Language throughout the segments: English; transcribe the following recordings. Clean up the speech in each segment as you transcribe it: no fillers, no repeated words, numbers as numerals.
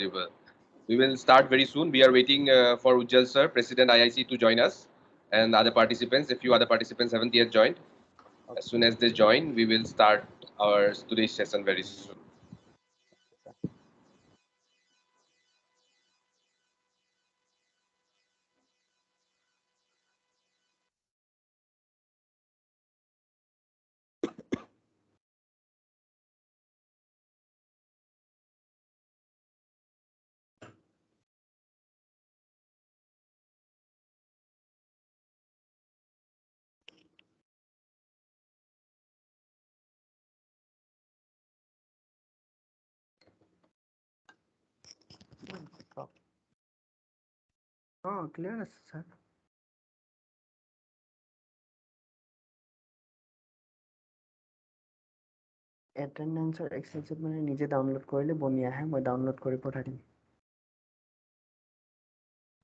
We will start very soon. We are waiting for Ujjal sir, President IIC, to join us, and other participants. A few other participants haven't yet joined. As soon as they join, we will start our today's session very soon. Oh, clear আছে sir. এটেন্ডেন্সৰ Excel cheat মানে নিজে download কৰিলে বনি আহে, মই download কৰি পঠাই দিম।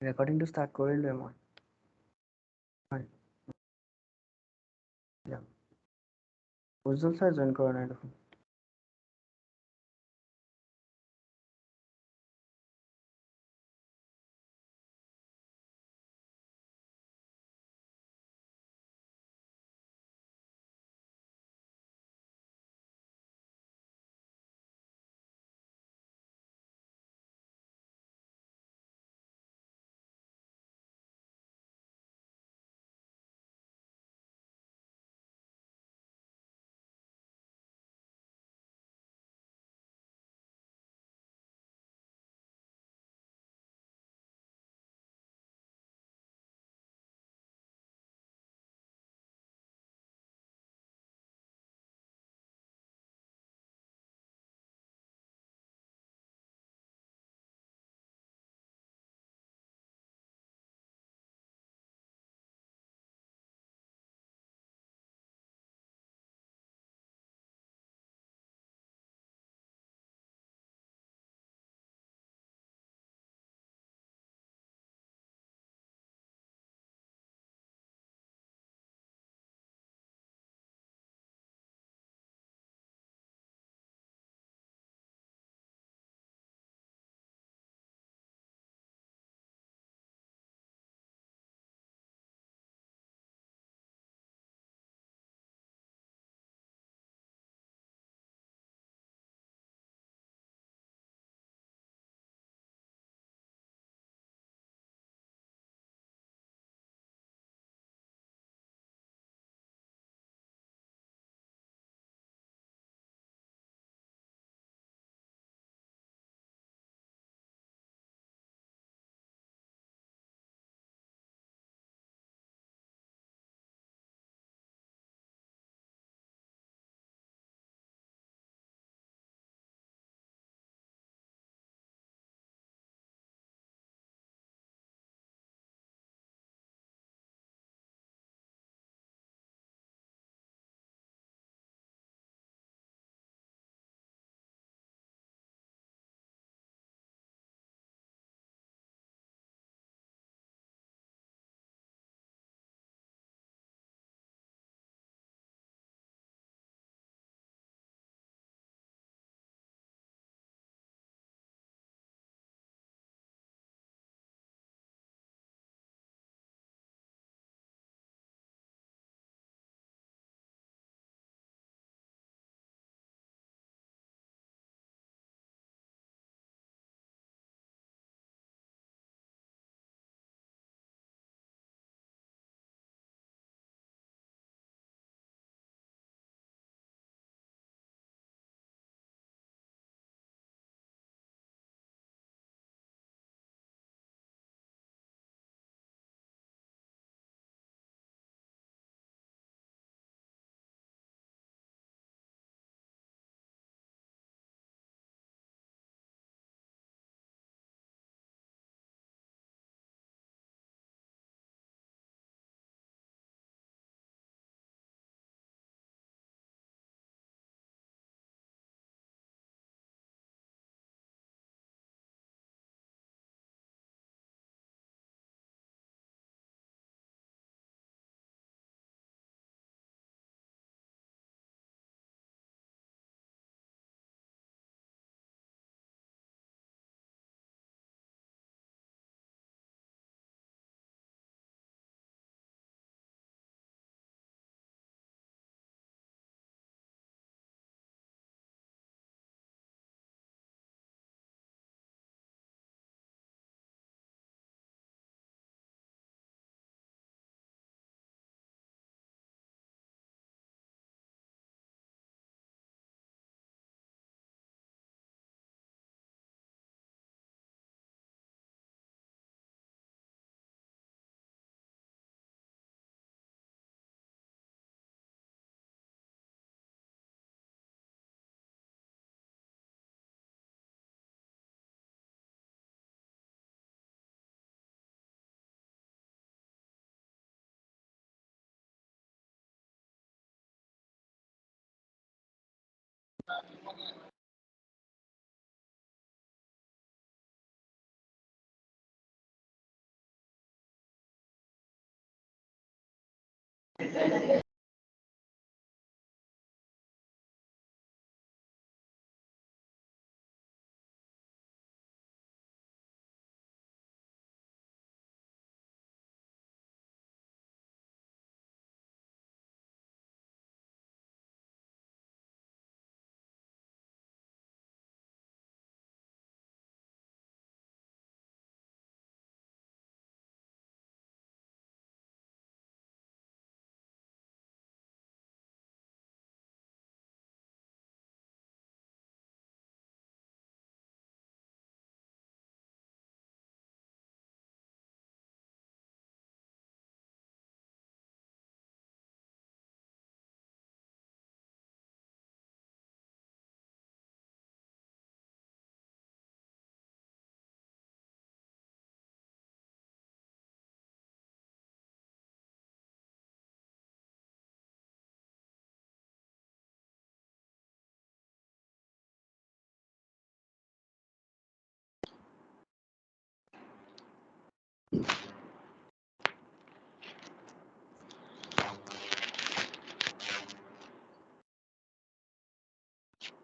ৰেকৰ্ডিংটো ষ্টাৰ্ট কৰিলোৱে মই। হয়, যাম। উজ্জ্বল ছাৰ জইন কৰা নাই দেখোন।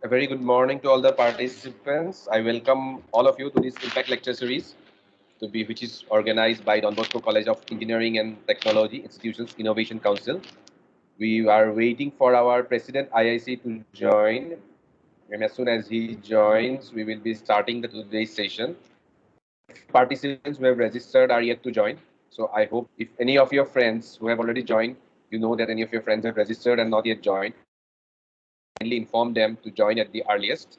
A very good morning to all the participants. I welcome all of you to this Impact Lecture Series, which is organized by Don Bosco College of Engineering and Technology Institutions Innovation Council. We are waiting for our President IIC to join. And as soon as he joins, we will be starting today's session. A few participants who have registered are yet to join. So I hope if any of your friends who have already joined, you know that any of your friends have registered and not yet joined, kindly inform them to join at the earliest.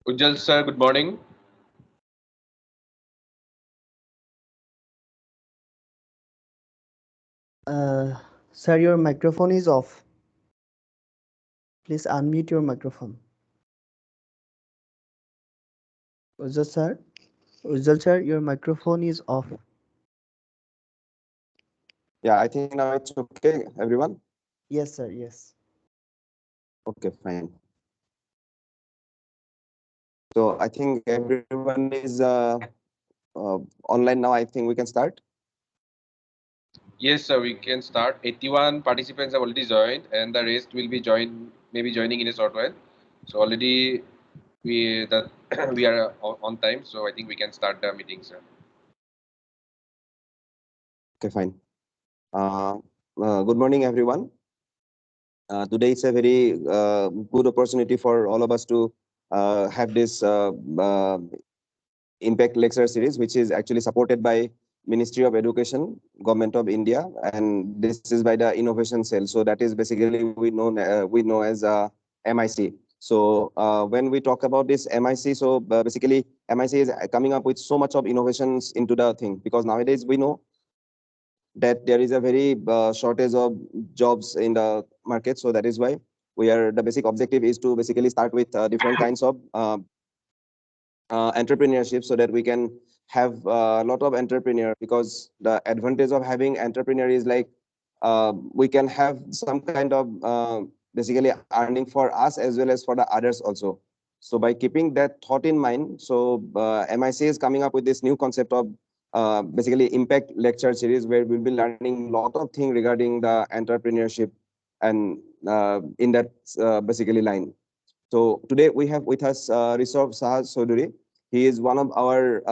Ujjal sir, good morning. Sir, your microphone is off. Please unmute your microphone. Ujjal sir, your microphone is off. Yeah, I think now it's okay, everyone. Yes, sir. Yes. Okay, fine. So I think everyone is online now. I think we can start. Yes, sir, we can start. 81 participants have already joined, and the rest will be maybe joining in a short while. So already we are on time, so I think we can start the meeting, sir. Okay, fine. Good morning, everyone. Today is a very good opportunity for all of us to have this Impact Lecture Series, which is actually supported by Ministry of Education, Government of India, and this is by the Innovation Cell. So that is basically we know as MIC. So when we talk about this MIC, so basically MIC is coming up with so much of innovations into the thing, because nowadays we know that there is a very shortage of jobs in the market. So that is why the basic objective is to basically start with different kinds of entrepreneurship, so that we can have a lot of entrepreneur, because the advantage of having entrepreneur is like we can have some kind of basically earning for us as well as for the others also. So by keeping that thought in mind, so MIC is coming up with this new concept of basically impact lecture series, where we'll be learning a lot of things regarding the entrepreneurship and in that basically line. So today we have with us Rishabh Sahaj Chaudhary. He is one of our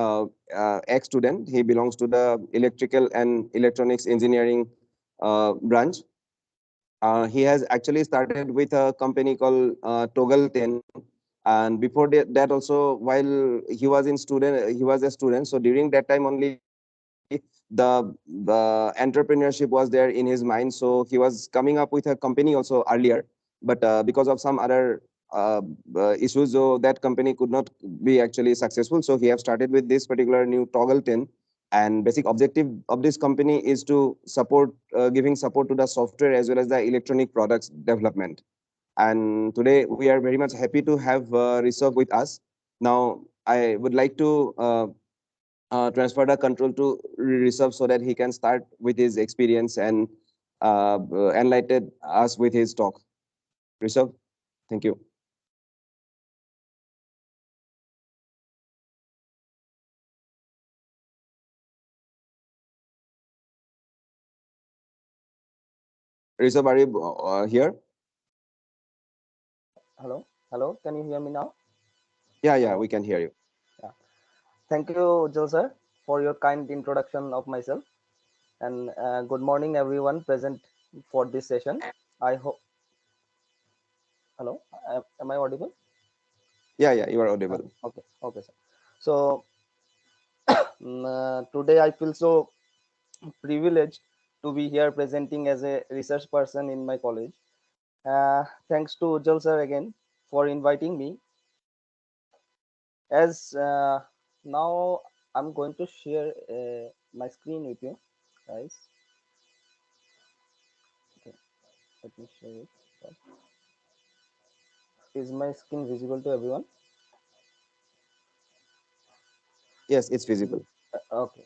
ex-student. He belongs to the electrical and electronics engineering branch. He has actually started with a company called Toggle 10. And before that also, while he was a student. So during that time only, the entrepreneurship was there in his mind. So he was coming up with a company also earlier, but because of some other issues, so that company could not be actually successful. So he have started with this particular new Toggle 10, and basic objective of this company is to support giving support to the software as well as the electronic products development. And today we are very much happy to have Rishabh with us. Now I would like to transfer the control to Rishabh so that he can start with his experience and enlighten us with his talk. Rishabh, thank you. Rishabh, are you here? Hello, hello. Can you hear me now? Yeah, Hello. we can hear you. Yeah. Thank you, Joe sir, for your kind introduction of myself. And good morning, everyone present for this session. I hope. Hello, am I audible? Yeah, you are audible. Okay, okay, sir. So today I feel so privileged to be here presenting as a research person in my college. Thanks to Ujjal sir again for inviting me. As now I'm going to share my screen with you guys. Okay, let me share it. Is my screen visible to everyone? Yes, it's visible. Okay.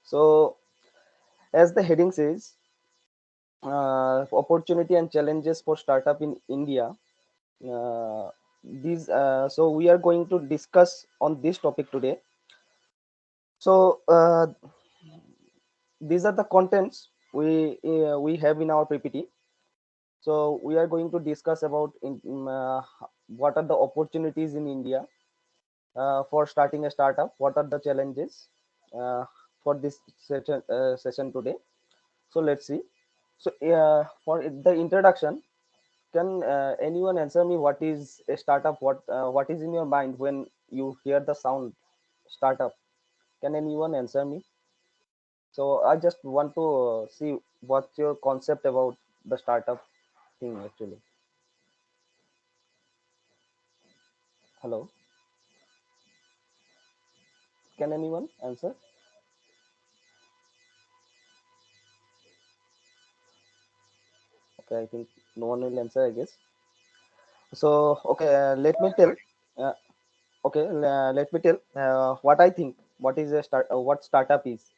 So as the heading says, opportunity and challenges for startup in India. These so we are going to discuss on this topic today. So these are the contents we have in our PPT. So we are going to discuss about what are the opportunities in India for starting a startup. What are the challenges for this session today? So let's see. So for the introduction, can anyone answer me what is a startup? What is in your mind when you hear the sound startup? Can anyone answer me? So I just want to see what's your concept about the startup thing actually. Hello, can anyone answer? Okay, I think no one will answer, I guess. So okay, let me tell. Uh, okay, let me tell what I think. What is a what startup is?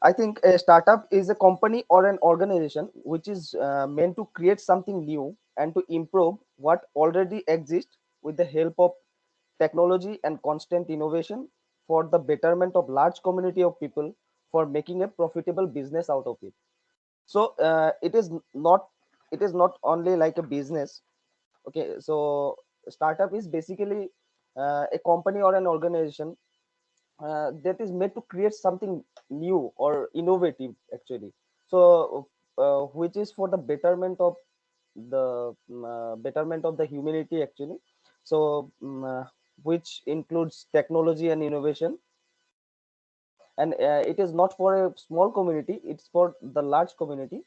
I think a startup is a company or an organization which is meant to create something new and to improve what already exists with the help of technology and constant innovation for the betterment of large community of people for making a profitable business out of it. So it is not only like a business. Okay, so startup is basically a company or an organization that is made to create something new or innovative actually. So which is for the betterment of the humanity actually. So which includes technology and innovation, and it is not for a small community, it's for the large community.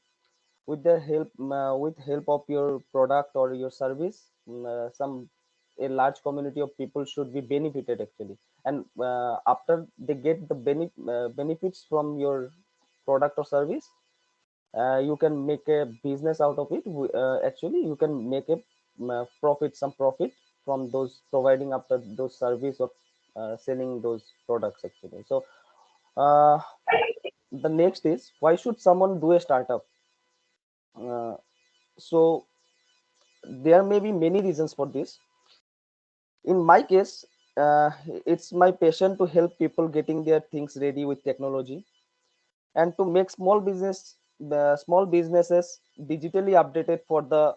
With help of your product or your service, some a large community of people should be benefited actually. And after they get the benefits from your product or service, you can make a business out of it. Actually you can make a some profit from those providing after those service or selling those products actually. So uh, the next is, why should someone do a startup? So there may be many reasons for this. In my case, it's my passion to help people getting their things ready with technology and to make small businesses digitally updated for the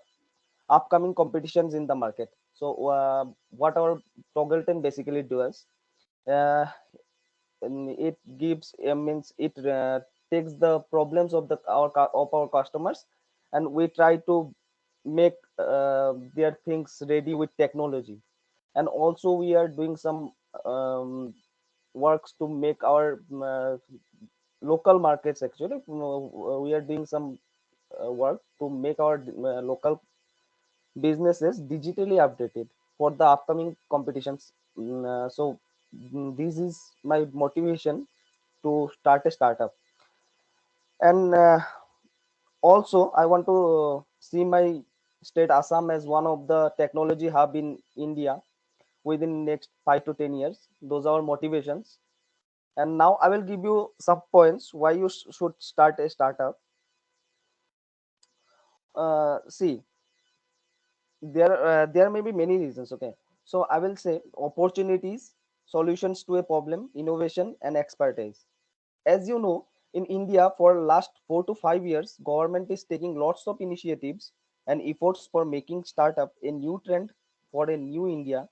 upcoming competitions in the market. So what our Toggleton basically does, uh, it gives means it takes the problems of our customers, and we try to make their things ready with technology. And also we are doing some um, works to make our local markets. Actually, we are doing some work to make our local businesses digitally updated for the upcoming competitions. This is my motivation to start a startup. And also I want to see my state Assam as one of the technology hub in India within next 5 to 10 years. Those are our motivations. And now I will give you some points why you should start a startup. See, there may be many reasons. Okay, so I will say opportunities, solutions to a problem, innovation, and expertise. As you know, in India for last 4 to 5 years, government is taking lots of initiatives and efforts for making startup a new trend for a new India,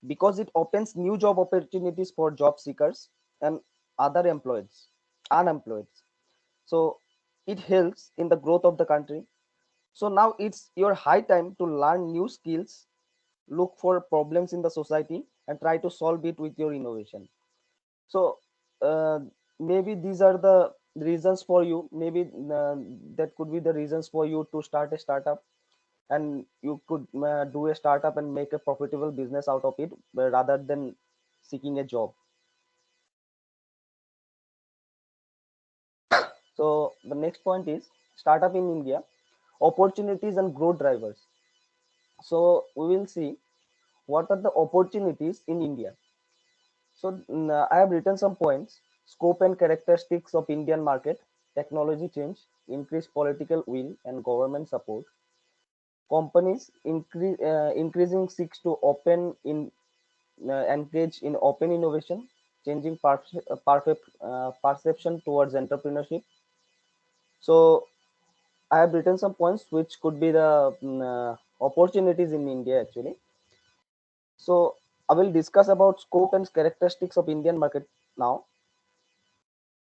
because it opens new job opportunities for job seekers and other employees, unemployed. So it helps in the growth of the country. So now it's your high time to learn new skills, look for problems in the society, and try to solve it with your innovation. So uh, maybe these are the reasons for you. Maybe that could be the reasons for you to start a startup, and you could do a startup and make a profitable business out of it, rather than seeking a job. So the next point is startup in India, opportunities and growth drivers. So we will see what are the opportunities in India. So I have written some points: scope and characteristics of Indian market, technology change, increased political will and government support, companies increasing seeks to open in engage in open innovation, changing perception towards entrepreneurship. So I have written some points which could be the opportunities in India actually. So I will discuss about scope and characteristics of Indian market now.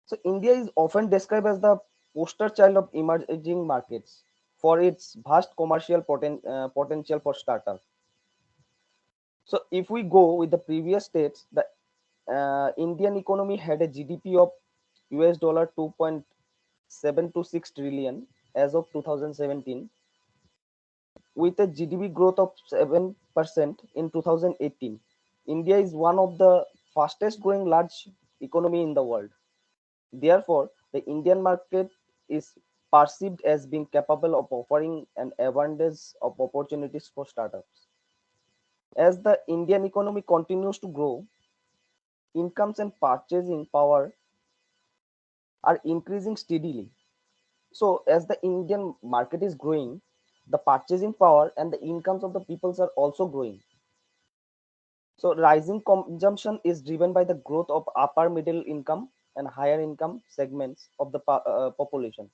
So India is often described as the poster child of emerging markets for its vast commercial potential for startups. So if we go with the previous states, the Indian economy had a GDP of US dollar 2.726 trillion as of 2017, with a GDP growth of 7% in 2018. India is one of the fastest growing large economy in the world. Therefore, the Indian market is perceived as being capable of offering an abundance of opportunities for startups. As the Indian economy continues to grow, incomes and purchasing power are increasing steadily. So, as the Indian market is growing, the purchasing power and the incomes of the peoples are also growing. So, rising consumption is driven by the growth of upper middle income and higher income segments of the population,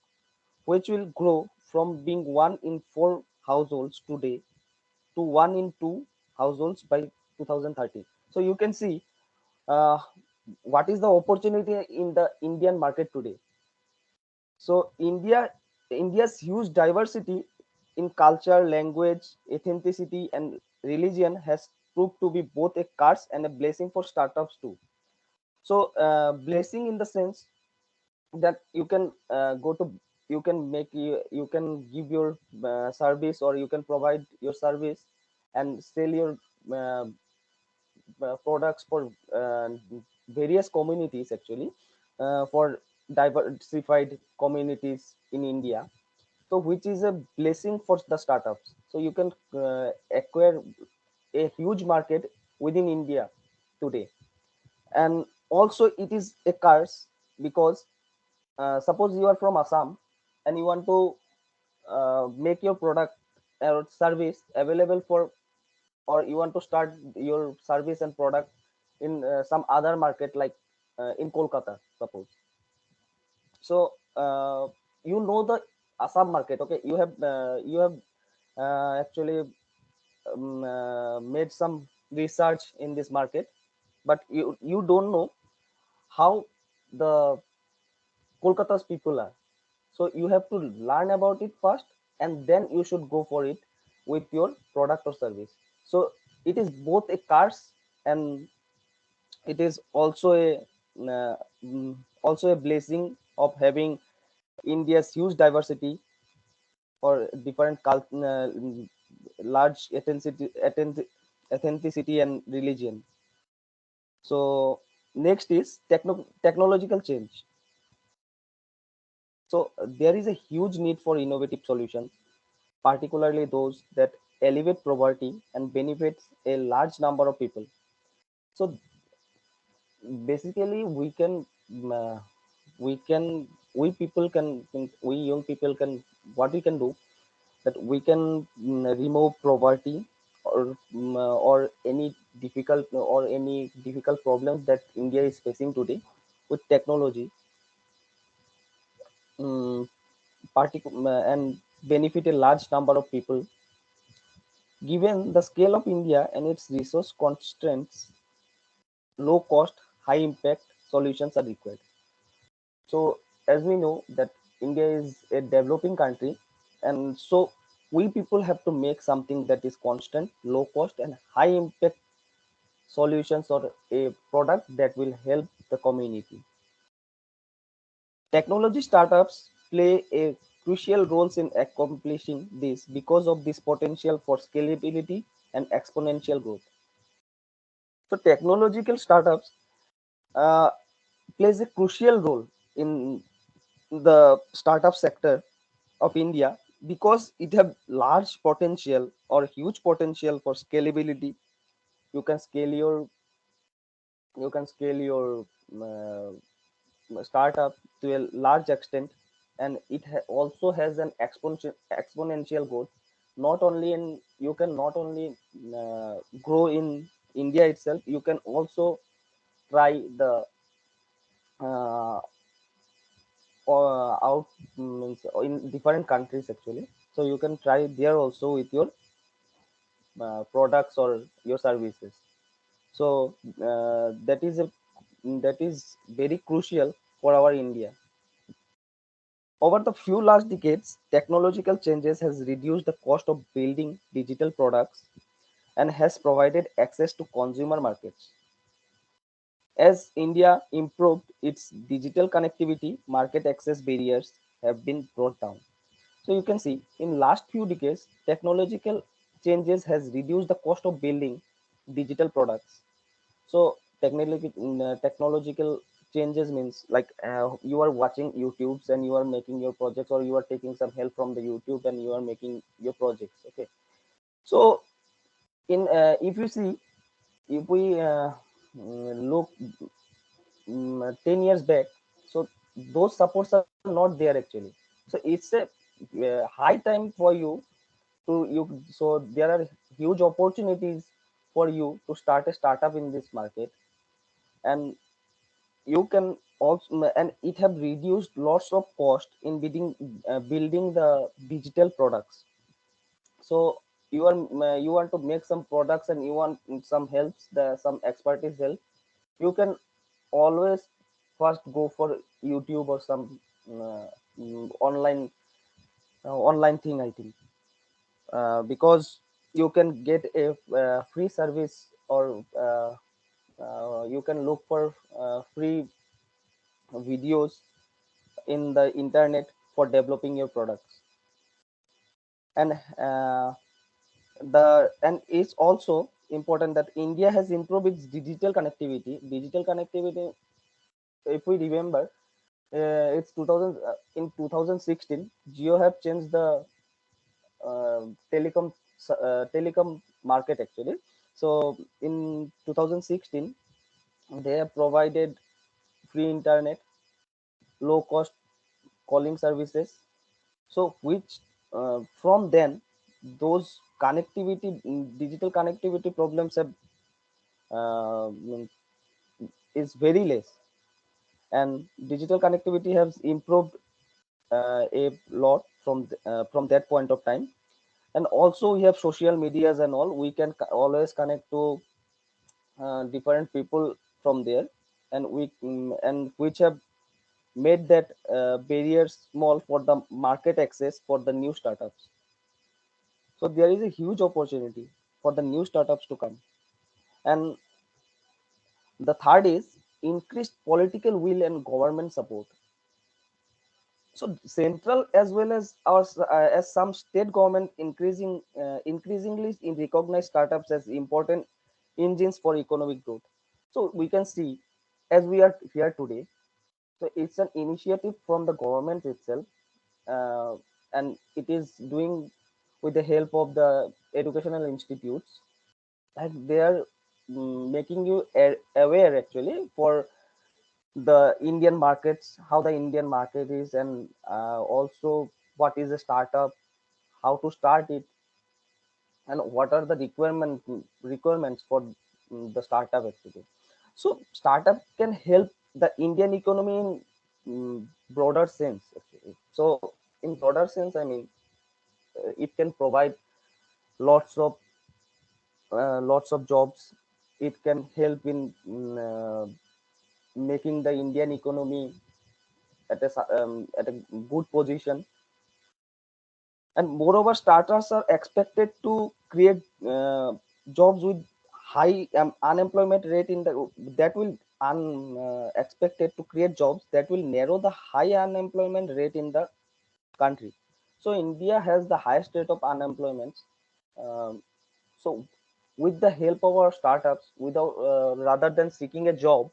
which will grow from being 1 in 4 households today to 1 in 2 households by 2030. So you can see uh, what is the opportunity in the Indian market today. So India's huge diversity in culture, language, ethnicity, and religion has proved to be both a curse and a blessing for startups too. So blessing in the sense that you can go to, you can make, you can give your service, or you can provide your service and sell your uh, products for various communities actually, for diversified communities in India. So which is a blessing for the startups. So you can acquire a huge market within India today. And also it is a curse because suppose you are from Assam and you want to make your product or service available for, or you want to start your service and product in some other market, like in Kolkata, suppose. So you know the Assam market, okay? You have actually made some research in this market, but you don't know how the Kolkata's people are. So you have to learn about it first, and then you should go for it with your product or service. So it is both a curse, and it is also a blessing of having India's huge diversity or different large authenticity and religion. So next is technological change. So there is a huge need for innovative solutions, particularly those that elevate poverty and benefits a large number of people. So basically, uh, we people we young people can, what we can do, that we can remove poverty, or any difficult problems that India is facing today with technology, um, and benefit a large number of people. Given the scale of India and its resource constraints, low cost, high impact solutions are required. So, as we know that India is a developing country, and so we people have to make something that is constant, low cost, and high impact solutions, or a product that will help the community. Technology startups play a crucial roles in accomplishing this because of this potential for scalability and exponential growth. So technological startups uh, plays a crucial role in the startup sector of India because it have large potential or huge potential for scalability. You can scale your you can scale your startup to a large extent, and it also has an exponential growth. Not only in You can not only grow in India itself, you can also try the uh, out means in different countries actually. So you can try there also with your products or your services. So that is very crucial for our India. Over the few last decades, technological changes has reduced the cost of building digital products and has provided access to consumer markets. As India improved its digital connectivity, market access barriers have been brought down. So you can see in last few decades, technological changes has reduced the cost of building digital products. So technological changes means like you are watching YouTubes and you are making your projects, or you are taking some help from the YouTube and you are making your projects. Okay. So in if you see, if we look 10 years back, so those supports are not there actually. So it's a high time for you to you so there are huge opportunities for you to start a startup in this market, and you can also, and it have reduced lots of cost in building the digital products. So you want to make some products and you want some helps, some expertise help, you can always first go for YouTube or some online thing, I think, because you can get a free service, or you can look for free videos in the internet for developing your products. And it's also important that India has improved its digital connectivity. If we remember, it's 2000 in 2016 Geo have changed the uh, telecom telecom market actually. So in 2016 they have provided free internet, low cost calling services, so which from then, those connectivity, digital connectivity problems have mm, is very less, and digital connectivity has improved a lot from that point of time. And also we have social medias and all, we can always connect to different people from there, and and which have made that barriers small for the market access for the new startups. So there is a huge opportunity for the new startups to come. And the third is increased political will and government support. So central as well as as some state government increasingly in recognize startups as important engines for economic growth. So we can see, as we are here today, so it's an initiative from the government itself, uh, and it is doing with the help of the educational institutes, and they are making you aware actually for the Indian markets, how the Indian market is, and also what is a startup, how to start it, and what are the requirements for the startup actually. So startup can help the Indian economy in broader sense actually. So in broader sense, I mean, it can provide lots of lots of jobs. It can help in making the Indian economy at a good position. And moreover, startups are expected to create jobs with high unemployment rate in the that will expected to create jobs that will narrow the high unemployment rate in the country. So India has the highest rate of unemployment. Um, so with the help of our startups, without rather than seeking a job,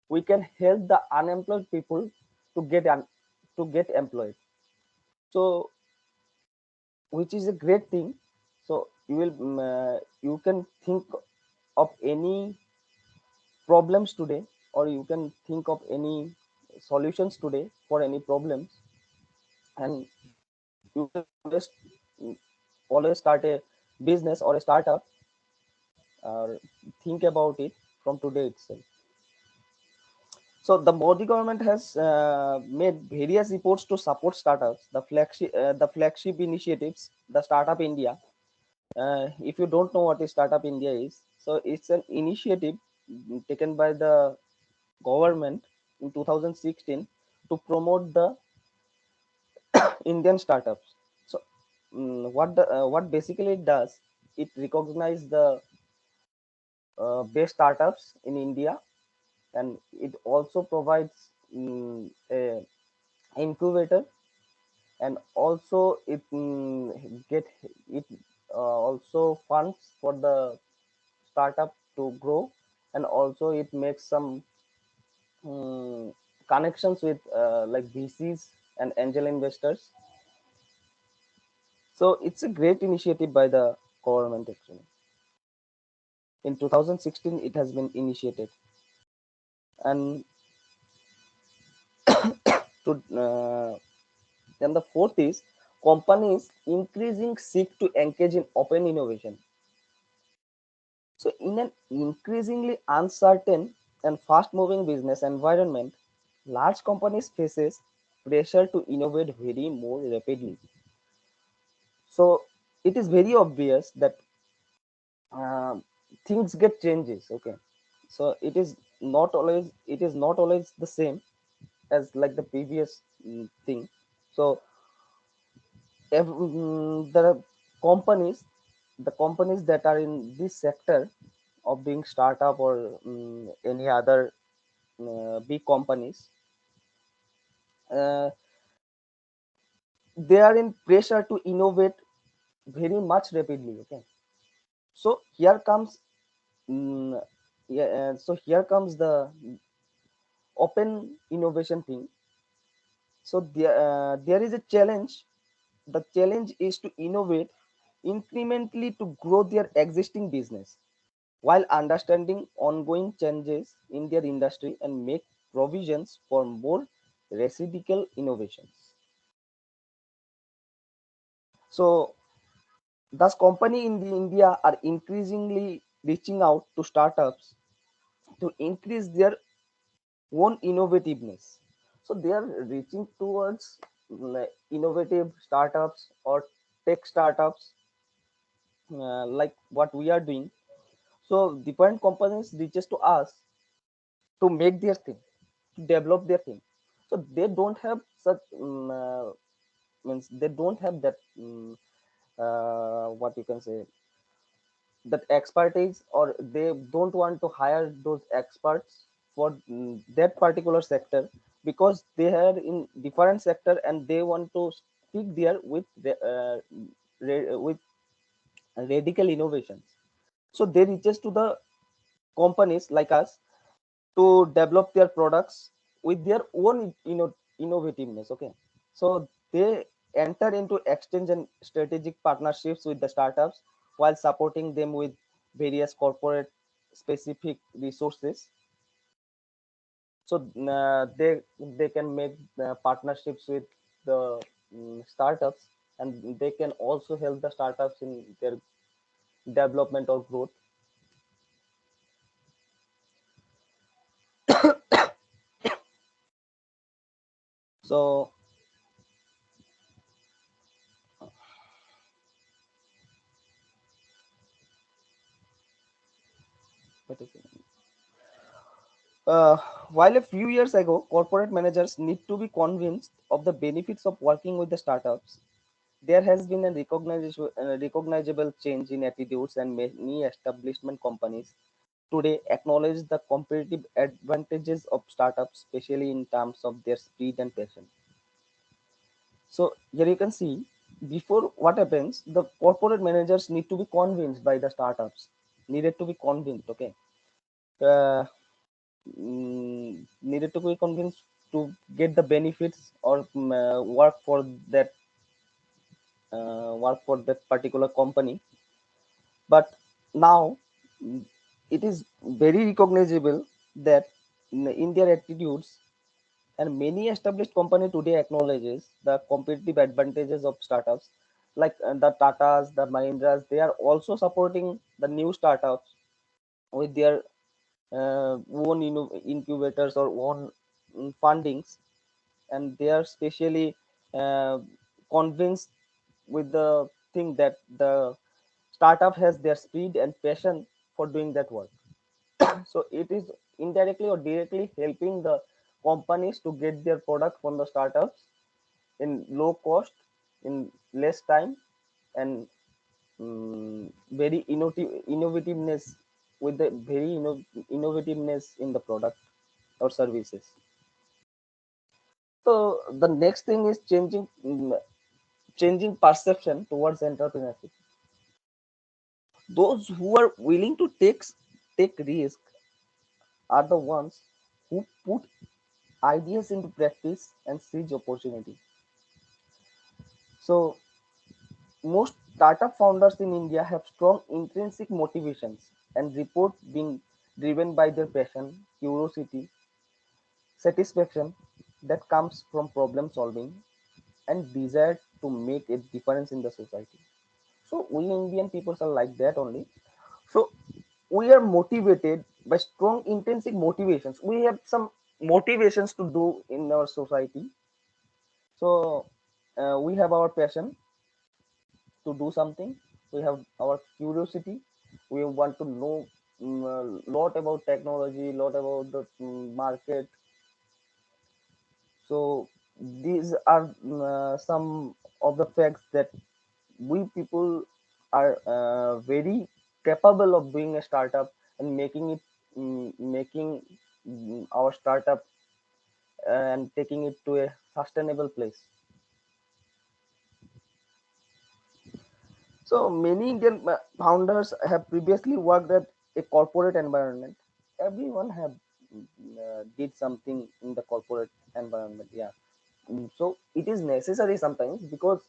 we can help the unemployed people to to get employed. So which is a great thing. So you can think of any problems today, or you can think of any solutions today for any problems, and you can mm, always start a business or a startup, or think about it from today itself. So the Modi government has made various efforts to support startups. The flagship initiatives, the Startup India. If you don't know what is Startup India is, so it's an initiative taken by the government in 2016 to promote the Indian startups. So what basically it does, it recognizes the best startups in India, and it also provides a incubator, and also it get it also funds for the startup to grow, and also it makes some um, connections with like VCs and angel investors. So it's a great initiative by the government actually. In 2016 it has been initiated. And to then the fourth is companies increasing seek to engage in open innovation. So in an increasingly uncertain and fast moving business environment, large companies faces pressure to innovate very more rapidly. So it is very obvious that uh, things get changes. Okay, so it is not always the same as like the previous thing. So the companies the companies that are in this sector of being startup or any other big companies, uh, they are in pressure to innovate very much rapidly. Okay, so here comes mm, yeah, so here comes the open innovation thing. So there is a challenge. The challenge is to innovate incrementally to grow their existing business while understanding ongoing changes in their industry and make provisions for more reciprocal innovations. So thus company in the India are increasingly reaching out to startups to increase their own innovativeness. So they are reaching towards innovative startups or tech startups, like what we are doing. So different companies reaches to us to make their thing, to develop their thing. So they don't have such means they don't have that what you can say, that expertise, or they don't want to hire those experts for that particular sector, because they are in different sector and they want to stick there with with radical innovations. So they reaches to the companies like us to develop their products with their own innovativeness. Okay, so they enter into exchange and strategic partnerships with the startups while supporting them with various corporate specific resources. So they can make partnerships with the startups, and they can also help the startups in their development or growth. So what is it? Uh, while a few years ago, corporate managers need to be convinced of the benefits of working with the startups, there has been a recognizable change in attitudes, and many establishment companies today acknowledge the competitive advantages of startups, especially in terms of their speed and passion. So here you can see, before what happens, the corporate managers need to be convinced by the startups, needed to be convinced. Okay. Uh, Needed to be convinced to get the benefits or work for that particular company. But now it is very recognizable that in their attitudes, and many established company today acknowledges the competitive advantages of startups, like the Tatas, the Mahindras. They are also supporting the new startups with their own incubators or own fundings, and they are specially uh, convinced with the thing that the startup has their speed and passion for doing that work. So it is indirectly or directly helping the companies to get their product from the startups in low cost, in less time, and very innovativeness, with the very innovativeness in the product or services. So the next thing is changing perception towards entrepreneurship. Those who are willing to take risk are the ones who put ideas into practice and seize opportunity. So most startup founders in India have strong intrinsic motivations and report being driven by their passion, curiosity, satisfaction that comes from problem solving, and desire to make a difference in the society. So we Indian people are like that only. So we are motivated by strong intrinsic motivations. We have some motivations to do in our society. So we have our passion to do something. We have our curiosity. We want to know a lot about technology, lot about the market. So these are some of the facts that we people are very capable of doing a startup and making our startup and taking it to a sustainable place. So many Indian founders have previously worked at a corporate environment. Everyone have did something in the corporate environment. Yeah. So it is necessary sometimes, because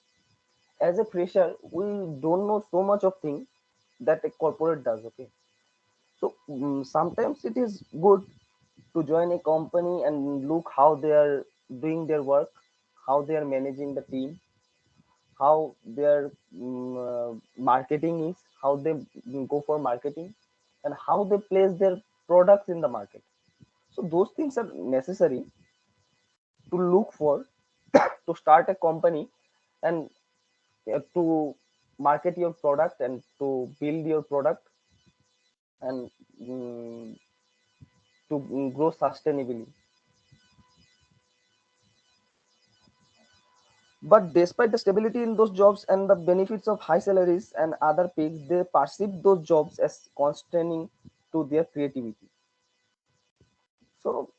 as a fresher we don't know so much of thing that a corporate does. Okay. So sometimes it is good to join a company and look how they are doing their work, how they are managing the team, how their marketing is, how they go for marketing, and how they place their products in the market. So those things are necessary to look for to start a company and to market your product and to build your product and mm, to grow sustainably. But despite the stability in those jobs and the benefits of high salaries and other peaks, they perceive those jobs as constraining to their creativity. So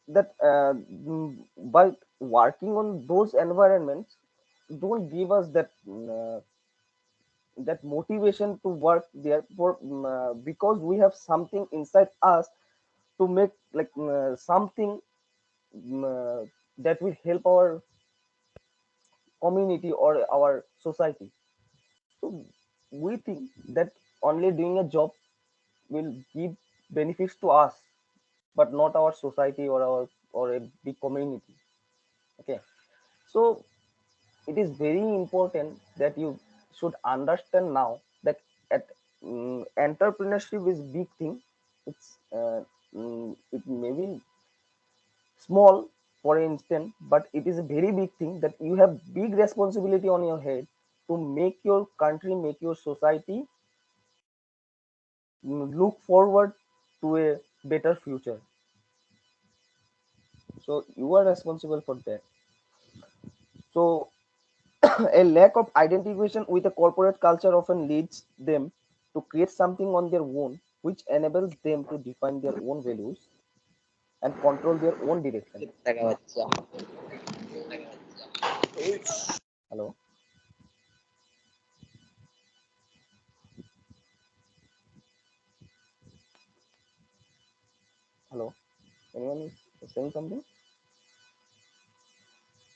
that by working on those environments don't give us that motivation to work there for because we have something inside us to make like something that will help our community or our society. So we think that only doing a job will give benefits to us, but not our society or a big community. Okay, so it is very important that you should understand now that at entrepreneurship is big thing. It's it may be small for instance, but it is a very big thing that you have big responsibility on your head to make your country, make your society look forward to a better future. So you are responsible for that. So a lack of identification with a corporate culture often leads them to create something on their own, which enables them to define their own values and control their own direction. Hello, hello. Anyone is saying something?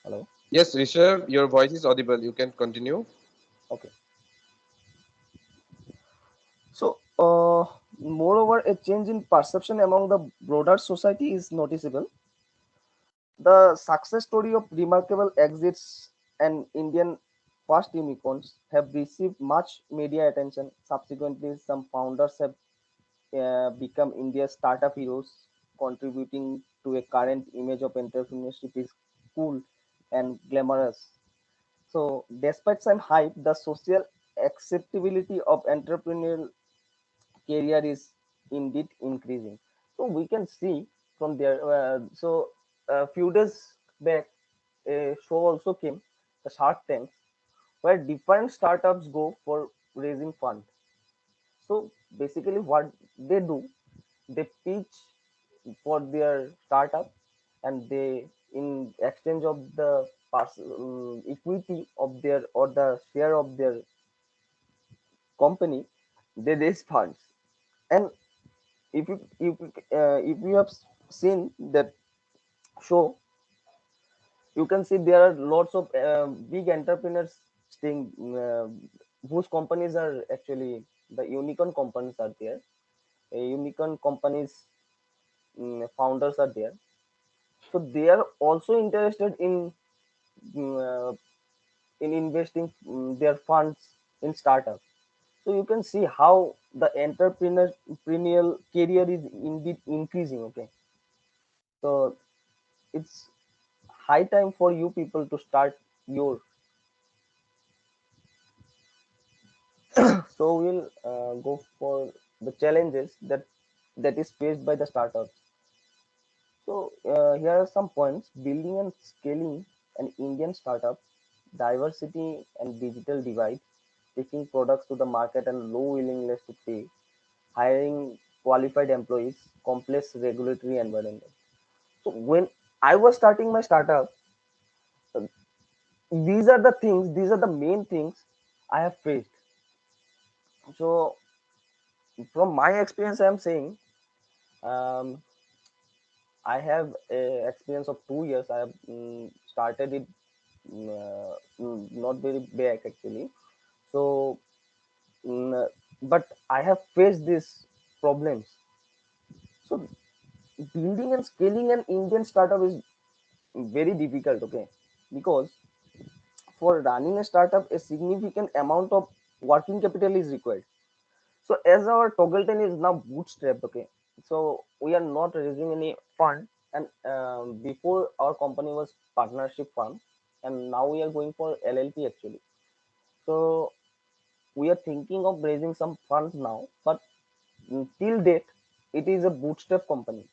Hello. Yes, Rishabh, your voice is audible. You can continue. Okay. So, moreover, a change in perception among the broader society is noticeable. The success story of remarkable exits and Indian first unicorns have received much media attention. Subsequently, some founders have become India's startup heroes, contributing to a current image of entrepreneurship is cool and glamorous. So, despite some hype, the social acceptability of entrepreneurial career is indeed increasing. So we can see from there. So a few days back, a show also came, the Shark Tanks, where different startups go for raising fund. So basically, what they do, they pitch for their startup, and they in exchange of the equity of their or the share of their company, they raise funds. And if you have seen that show, you can see there are lots of big entrepreneurs staying whose companies are actually the unicorn companies are there. Unicorn companies founders are there, so they are also interested mm, uh, in investing their funds in startups. So you can see how the entrepreneurial career is indeed increasing. Okay, so it's high time for you people to start your. So we'll go for the challenges that is faced by the startups. So here are some points: building and scaling an Indian startup, diversity and digital divide, taking products to the market and low willingness to pay, hiring qualified employees, complex regulatory environment. So when I was starting my startup, uh, these are the main things I have faced. So from my experience, I am saying um, I have a experience of 2 years. I have started it not very back actually. So, mm, but I have faced these problems. So building and scaling an Indian startup is very difficult. Okay, because for running a startup, a significant amount of working capital is required. So as our Toggleton is now bootstrapped, okay, so we are not raising any fund, and before our company was partnership firm, and now we are going for LLP actually. So we are thinking of raising some funds now, but till date, it is a bootstrap company.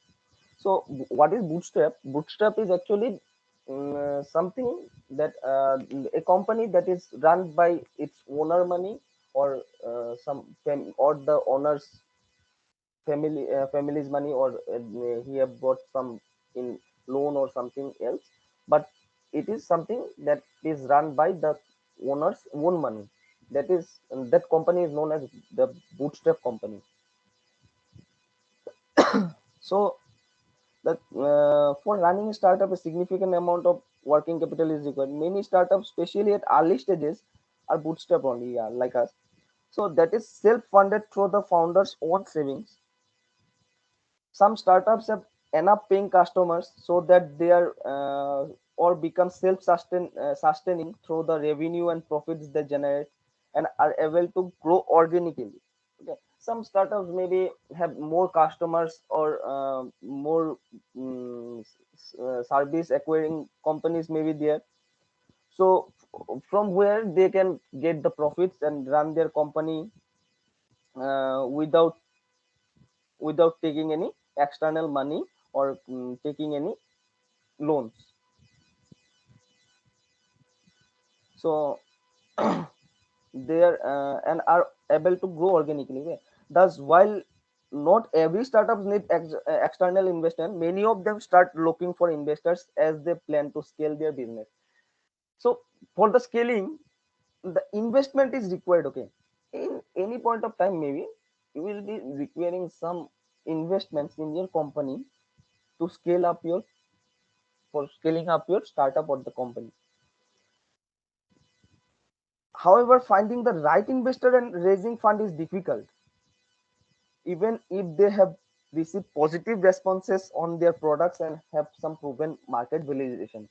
So what is bootstrap? Bootstrap is actually something that a company that is run by its owner money, or or the owner's family's money, or he have bought some in loan or something else, but it is something that is run by the owner's own money. That is, that company is known as the bootstrap company. So that for running a startup, a significant amount of working capital is required. Many startups, especially at early stages, are bootstrap only, yeah, like us. So that is self-funded through the founder's own savings. Some startups have enough paying customers so that they are or become sustaining through the revenue and profits they generate, and are able to grow organically. Okay, some startups maybe have more customers, or more service acquiring companies maybe there. So from where they can get the profits and run their company without taking any external money, or taking any loans. So they are and are able to grow organically, okay? Thus, while not every startup need external investment, many of them start looking for investors as they plan to scale their business. So for the scaling, the investment is required, okay? In any point of time, maybe you will be requiring some investments in your company to scale up your for scaling up your startup or the company. However, finding the right investor and raising fund is difficult, even if they have received positive responses on their products and have some proven market validation.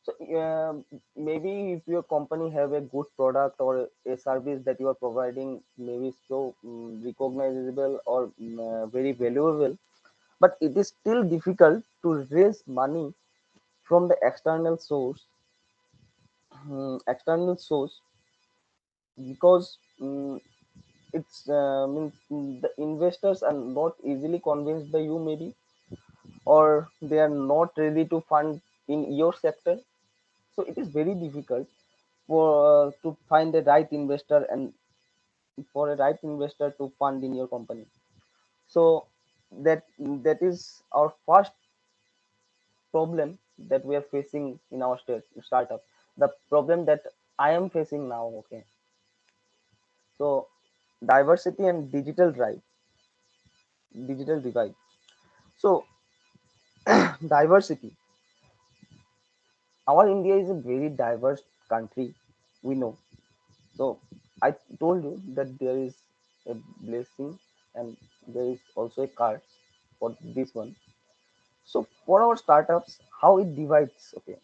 So maybe if your company have a good product or a service that you are providing, maybe so recognizable or very valuable, but it is still difficult to raise money from the external source, because it's means the investors are not easily convinced by you maybe, or they are not ready to fund in your sector. So it is very difficult for to find the right investor, and for a right investor to fund in your company. So that is our first problem that we are facing in our startup, the problem that I am facing now, okay? So diversity and digital divide. So diversity, our India is a very diverse country, we know. So I told you that there is a blessing, and there is also a curse for this one. So for our startups, how it divides, okay?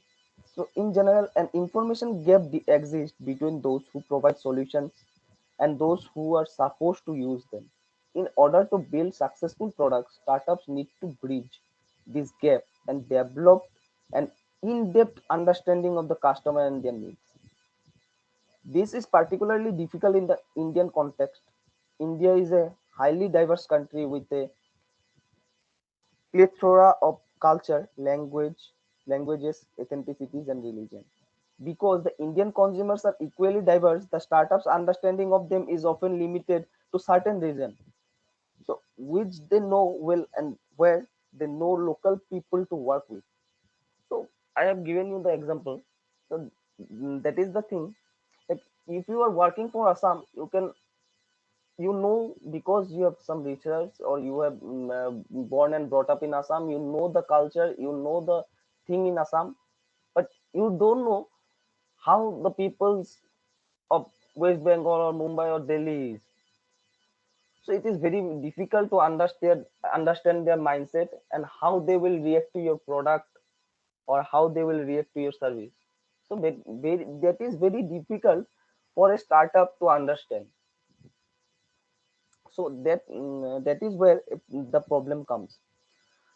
So in general, an information gap exists between those who provide solutions and those who are supposed to use them. In order to build successful products, startups need to bridge this gap and develop an in-depth understanding of the customer and their needs. This is particularly difficult in the Indian context. India is a highly diverse country with a plethora of culture, languages, ethnicities, and religion. Because the Indian consumers are equally diverse, the startups' understanding of them is often limited to certain region, so which they know well and where they know local people to work with. So I have given you the example. So that is the thing. Like if you are working for Assam, you can, because you have some research, or you have born and brought up in Assam, you know the culture, you know the thing in Assam, but you don't know how the peoples of West Bengal or Mumbai or Delhi is. So it is very difficult to understand their mindset and how they will react to your product, or how they will react to your service. So that is very difficult for a startup to understand. So that is where the problem comes.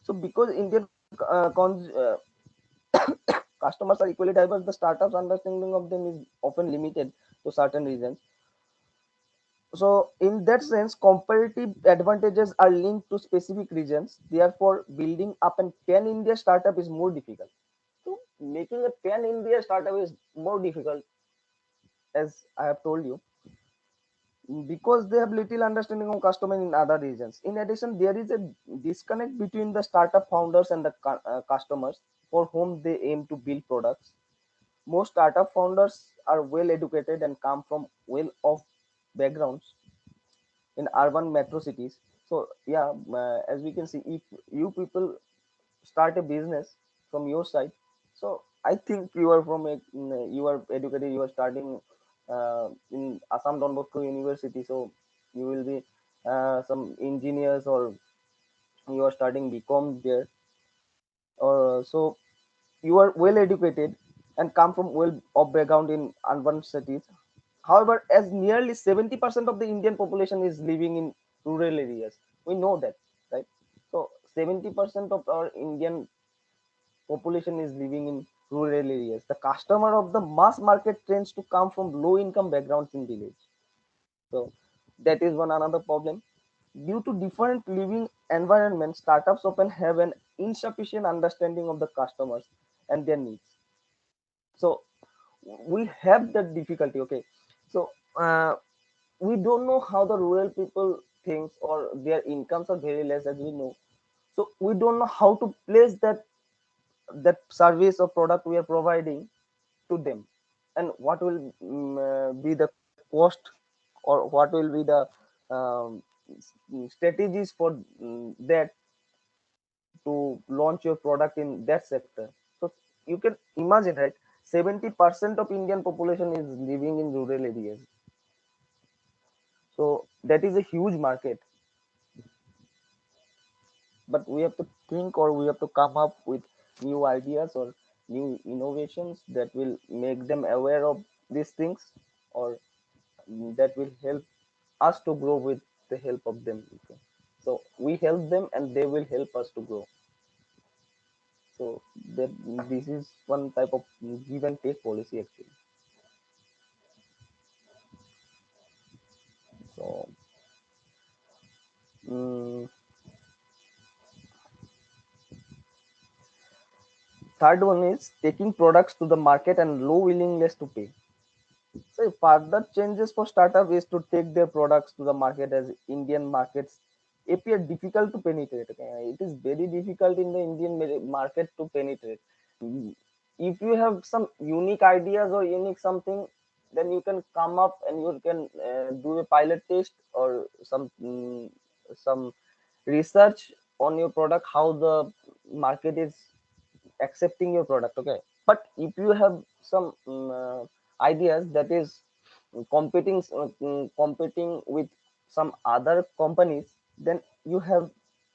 So because Indian customers are equally diverse, the startups understanding of them is often limited to certain regions. So in that sense, comparative advantages are linked to specific regions. Therefore, building up a pan-India startup is more difficult. So making a pan-India startup is more difficult, as I have told you, because they have little understanding of customer in other regions. In addition, there is a disconnect between the startup founders and the customers for whom they aim to build products. Most startup founders are well educated and come from well off backgrounds in urban metro cities. So yeah, as we can see, if you people start a business from your side, so I think you are from a you are educated, you are starting in Assam Don Bosco University, so you will be some engineers, or you are starting BCom there, or so you are well educated and come from well of background in urban cities. However, as nearly 70% of the Indian population is living in rural areas, we know that, right? So 70% of our Indian population is living in rural areas. The customer of the mass market tends to come from low income backgrounds in village. So that is one another problem. Due to different living environments, startups often have an insufficient understanding of the customers and their needs. So we have that difficulty. Okay, so we don't know how the rural people thinks, or their incomes are very less, as we know. So we don't know how to place that service or product we are providing to them, and what will be the cost, or what will be the um, strategies for that to launch your product in that sector. So you can imagine, right? 70% of Indian population is living in rural areas. So that is a huge market, but we have to think, or we have to come up with new ideas or new innovations that will make them aware of these things, or that will help us to grow with the help of them. Okay. So we help them and they will help us to grow. So that this is one type of give and take policy actually. So mm, third one is taking products to the market and low willingness to pay. So further changes for startup is to take their products to the market, as Indian markets appear difficult to penetrate. Okay? It is very difficult in the Indian market to penetrate. Mm, if you have some unique ideas or unique something, then you can come up and you can do a pilot test, or some research on your product, how the market is accepting your product. Okay, but if you have some ideas that is competing with some other companies, then you have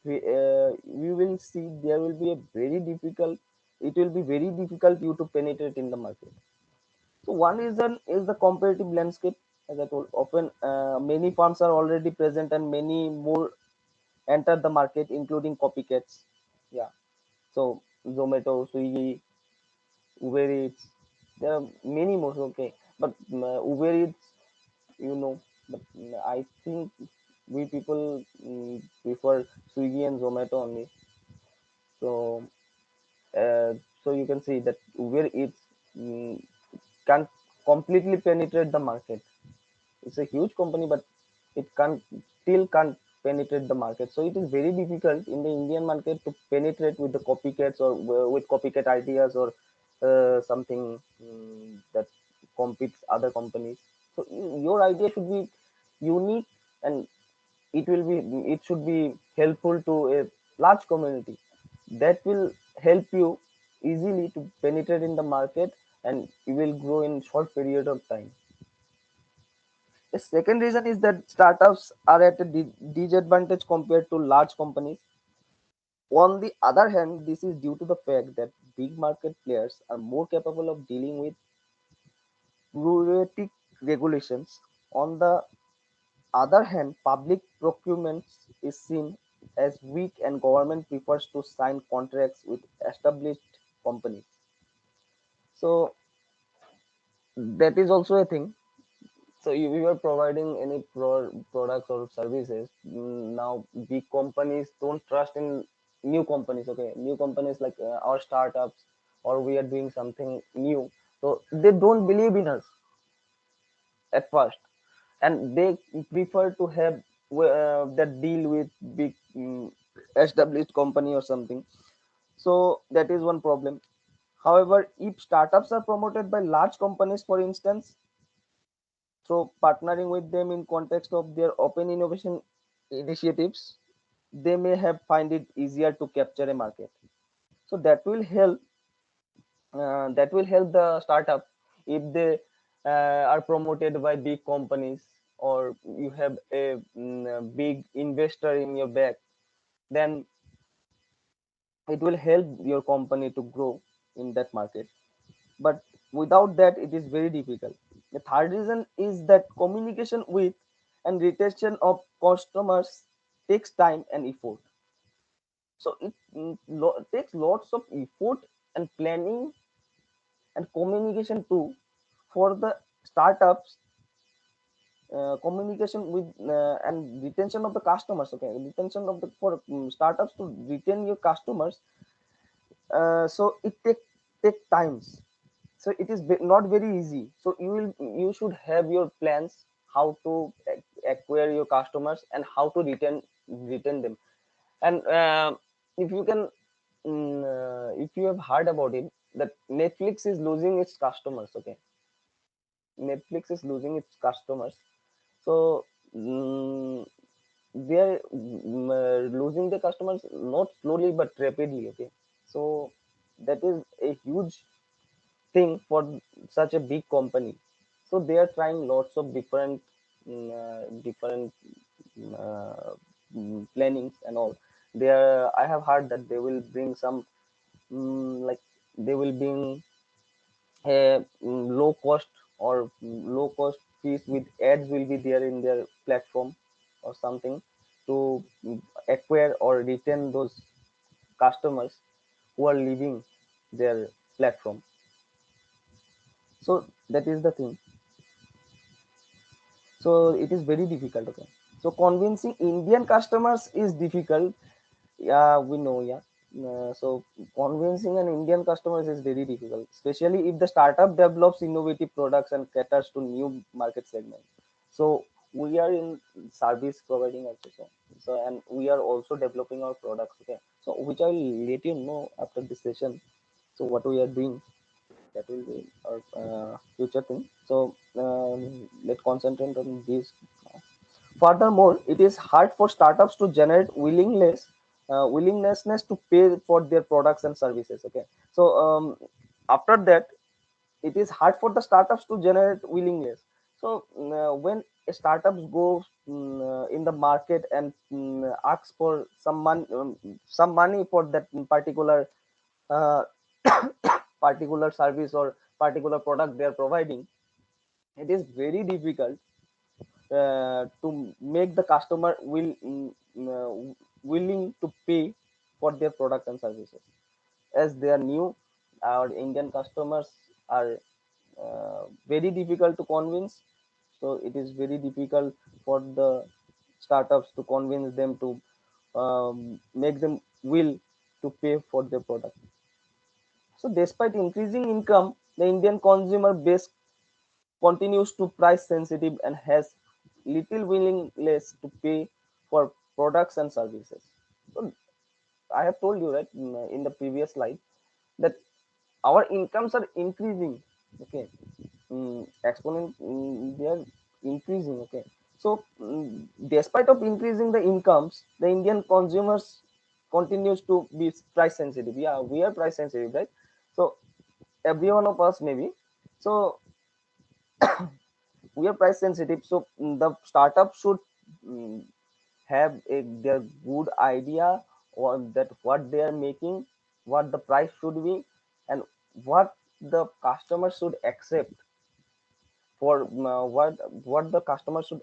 we will see there will be a very difficult, it will be very difficult you to penetrate in the market. So one reason is the competitive landscape. As I told, often many firms are already present and many more enter the market, including copycats. Yeah, so Zomato, Swiggy, Uber Eats. There are many more. Okay, but Uber Eats, you know, but I think we people prefer Swiggy and Zomato only. So, so you can see that Uber Eats mm, can't completely penetrate the market. It's a huge company, but it can't penetrate the market. So it is very difficult in the Indian market to penetrate with the copycats, or with copycat ideas, or something that competes other companies. So your idea should be unique, and it should be helpful to a large community. That will help you easily to penetrate in the market, and you will grow in short period of time. The second reason is that startups are at a disadvantage compared to large companies. On the other hand, this is due to the fact that big market players are more capable of dealing with bureaucratic regulations. On the other hand, public procurement is seen as weak and government prefers to sign contracts with established companies. So that is also a thing. So if you are providing any products or services, now big companies don't trust in new companies. Okay, new companies like our startups, or we are doing something new, so they don't believe in us at first, and they prefer to have that deal with big established company or something. So that is one problem. However, if startups are promoted by large companies, for instance, so partnering with them in context of their open innovation initiatives, they may have find it easier to capture a market. So that will help the startup if they are promoted by big companies, or you have a big investor in your back, then it will help your company to grow in that market. But without that, it is very difficult. The third reason is that communication with and retention of customers takes time and effort. So it takes lots of effort and planning and communication too for the startups. Communication with and retention of the customers. Okay, retention of the for startups to retain your customers. So it take times. So it is not very easy. So you should have your plans how to acquire your customers and how to retain them. And if you can if you have heard about it, that Netflix is losing its customers. Okay, Netflix is losing its customers. So they are losing the customers not slowly but rapidly. Okay, so that is a huge thing for such a big company. So they are trying lots of different plannings and all. They are. I have heard that they will bring some like they will bring a low cost or low cost fees with ads will be there in their platform or something to acquire or retain those customers who are leaving their platform. So that is the thing. So it is very difficult. Okay, so convincing Indian customers is difficult. Yeah, we know. Yeah. So convincing an Indian customers is very difficult, especially if the startup develops innovative products and caters to new market segments. So we are in service providing also. So and we are also developing our products. Okay, so which I will let you know after this session. So what we are doing, that will be our future thing. So let's concentrate on this. Furthermore, it is hard for startups to generate willingness to pay for their products and services. Okay, so after that, it is hard for the startups to generate willingness. So when a startups go in the market and asks for some money for that uh, particular service or particular product they are providing, it is very difficult to make the customer willing to pay for their product and services. As they are new, our Indian customers are very difficult to convince. So it is very difficult for the startups to convince them to make them will to pay for their product. So despite increasing income, the Indian consumer base continues to price sensitive and has little willingness to pay for products and services. So I have told you right in the previous slide that our incomes are increasing. Okay, exponent they are increasing. Okay, so despite of increasing the incomes, the Indian consumers continues to be price sensitive. Yeah, we are price sensitive, right? So every one of us maybe. So we are price sensitive. So the startup should mm, have their good idea or that what they are making, what the price should be, and what the customer should accept. for what the customer should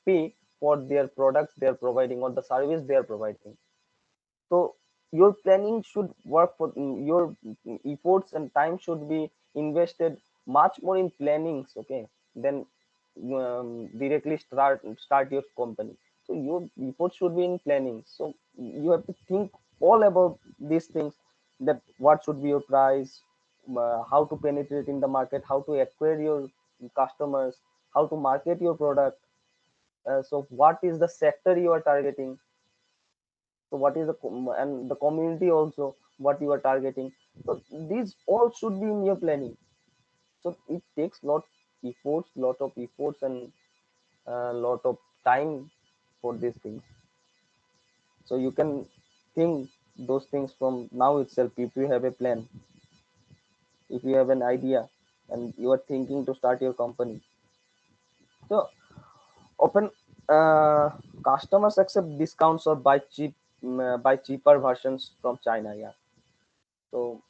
pay for their products they are providing or the service they are providing. So your planning should work for your efforts and time should be invested much more in plannings, okay, than directly start your company. So your efforts should be in planning. So you have to think all about these things, that what should be your price, how to penetrate in the market, how to acquire your customers, how to market your product. So what is the sector you are targeting, so what is the and the community also what you are targeting. So these all should be in your planning. So it takes lot of efforts and a lot of time for these things. So you can think those things from now itself if you have a plan, if you have an idea and you are thinking to start your company. So often customers accept discounts or buy cheaper versions from China, yeah. So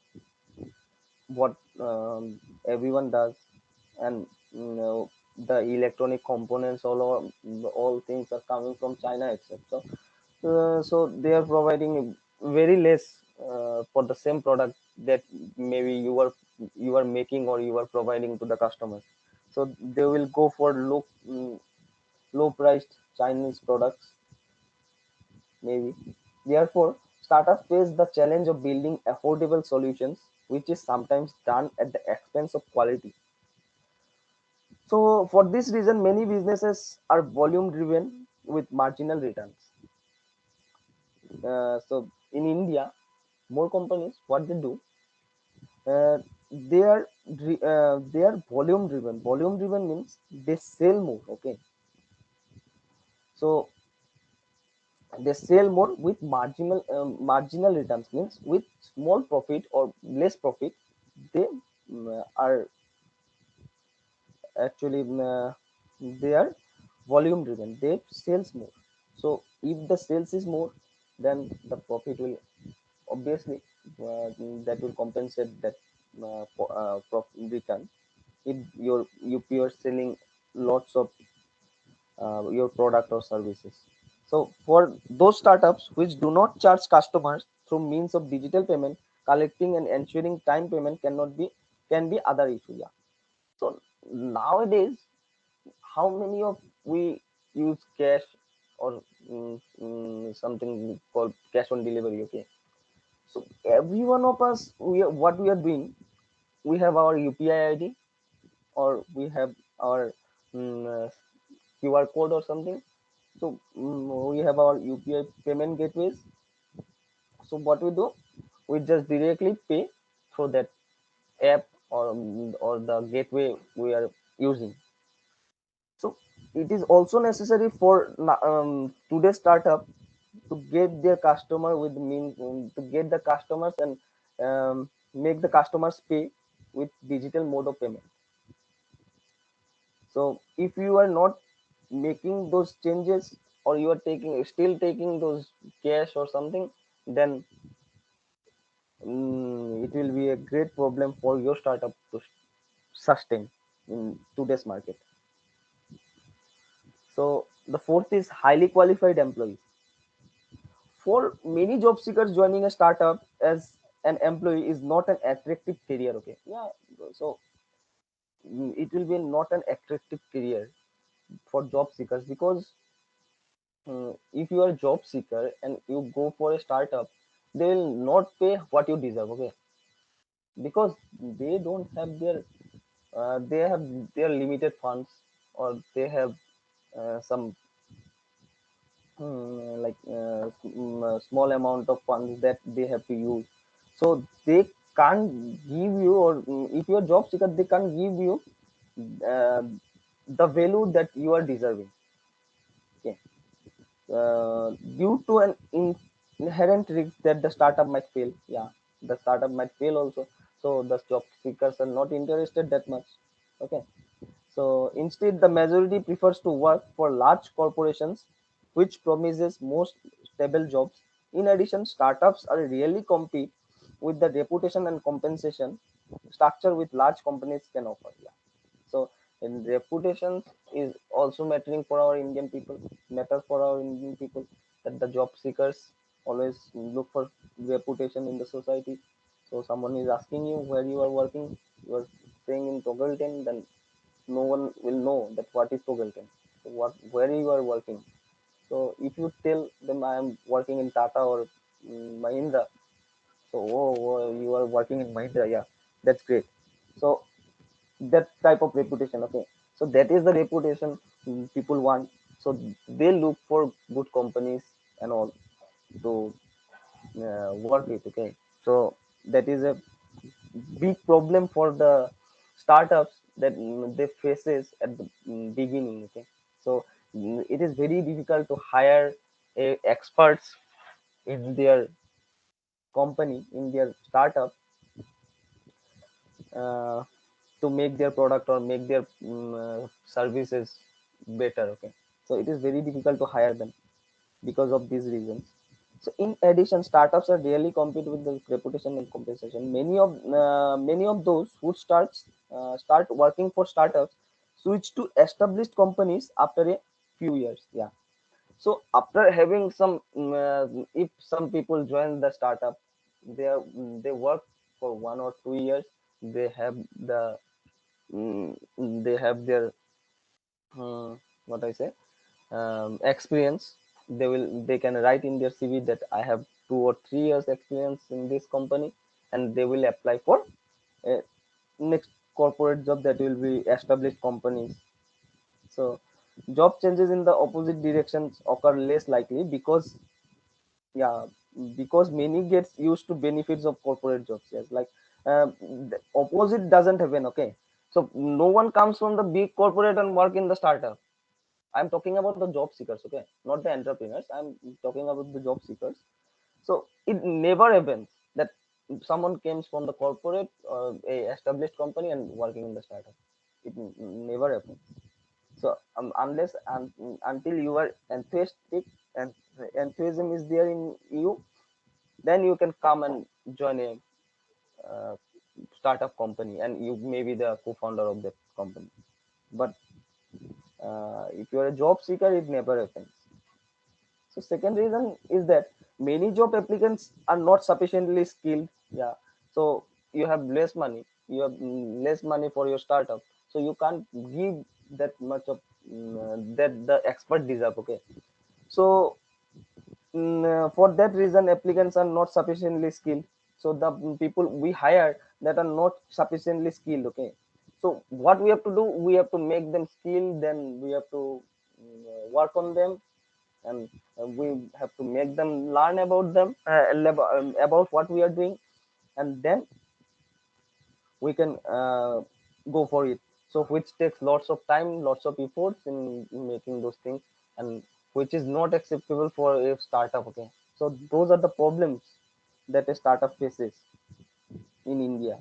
what everyone does, and the electronic components all things are coming from China itself. So so they are providing very less for the same product that maybe you are making or you are providing to the customers. So they will go for low priced Chinese products maybe. Therefore, startups face the challenge of building affordable solutions, which is sometimes done at the expense of quality. So, for this reason, many businesses are volume driven with marginal returns. So, in India, more companies, what they do, uh, they are volume driven. Volume driven means they sell more. Okay, so they sell more with marginal returns means with small profit or less profit. They are actually they are volume driven, they sales more. So if the sales is more, then the profit will obviously that will compensate that return. If you are selling lots of your product or services. So for those startups which do not charge customers through means of digital payment, collecting and ensuring time payment can be other issue. Yeah. So nowadays, how many of we use cash or something called cash on delivery? Okay. So every one of us, what we are doing, we have our UPI ID or we have our QR code or something. So we have our UPI payment gateways. So what we do, we just directly pay through that app or the gateway we are using. So it is also necessary for today's startup to get their customer with means to get the customers and make the customers pay with digital mode of payment. So if you are not making those changes or you are still taking those cash or something, then it will be a great problem for your startup to sustain in today's market. So the fourth is highly qualified employees. For many job seekers, joining a startup as an employee is not an attractive career. Okay, yeah. So it will be not an attractive career for job seekers because if you are a job seeker and you go for a startup, they will not pay what you deserve. Okay, because they don't have they have their limited funds or they have some small amount of funds that they have to use. So they can't give you, or if you're a job seeker, they can't give you uh, the value that you are deserving. Okay, due to an inherent risk that the startup might fail. Yeah, the startup might fail also. So the job seekers are not interested that much. Okay, so instead, the majority prefers to work for large corporations, which promises most stable jobs. In addition, startups are really compete with the reputation and compensation structure with large companies can offer. Yeah. So And reputation is also mattering for our Indian people, matter for our Indian people, that the job seekers always look for reputation in the society. So someone is asking you where you are working, you are saying in Togalten, then no one will know that what is Togalten, so what where you are working. So if you tell them I am working in Tata or Mahindra, so you are working in Mahindra, yeah, that's great. So that type of reputation, okay. So that is the reputation people want. So they look for good companies and all to work with, okay. So that is a big problem for the startups that they faces at the beginning, okay. So it is very difficult to hire experts in their company, in their startup, uh, to make their product or make their services better, okay. So it is very difficult to hire them because of these reasons. So in addition, startups are really compete with the reputation and compensation. Many of those who start working for startups switch to established companies after a few years, yeah. So after having some if some people join the startup, they work for 1 or 2 years, they have the they have their what I say, experience. They can write in their CV that I have 2 or 3 years experience in this company, and they will apply for a next corporate job that will be established companies. So job changes in the opposite directions occur less likely because, yeah, because many gets used to benefits of corporate jobs, yes, like the opposite doesn't happen, okay. So no one comes from the big corporate and work in the startup. I'm talking about the job seekers, okay, not the entrepreneurs. I'm talking about the job seekers. So it never happens that someone comes from the corporate or a established company and working in the startup. It never happens. So until you are enthusiastic and enthusiasm is there in you, then you can come and join a uh, startup company, and you may be the co-founder of that company. But if you are a job seeker, it never happens. So second reason is that many job applicants are not sufficiently skilled. Yeah. So you have less money. You have less money for your startup. So you can't give that much of that the expert deserve. Okay. So for that reason, applicants are not sufficiently skilled. So the people we hire that are not sufficiently skilled. Okay. So what we have to do, we have to make them skilled. Then we have to work on them, and we have to make them learn about them, about what we are doing, and then we can go for it. So which takes lots of time, lots of efforts in making those things, and which is not acceptable for a startup, okay. So those are the problems that a startup faces in India.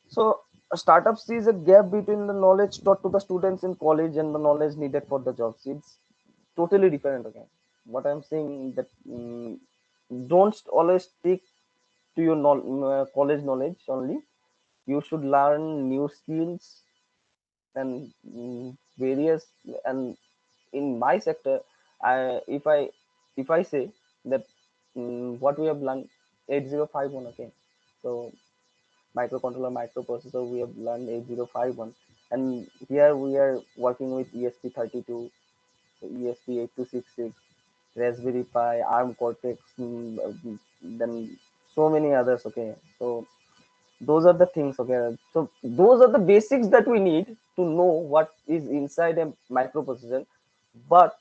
So a startup sees a gap between the knowledge taught to the students in college and the knowledge needed for the jobs. It's totally different. Okay, what I'm saying that don't always stick to your college knowledge only. You should learn new skills and various. And in my sector, I if I say that what we have learned 8051. Okay, so microcontroller microprocessor we have learned 8051, and here we are working with ESP32, ESP8266, Raspberry Pi, ARM Cortex, then so many others, okay. So those are the things, okay. So those are the basics that we need to know what is inside a microprocessor. But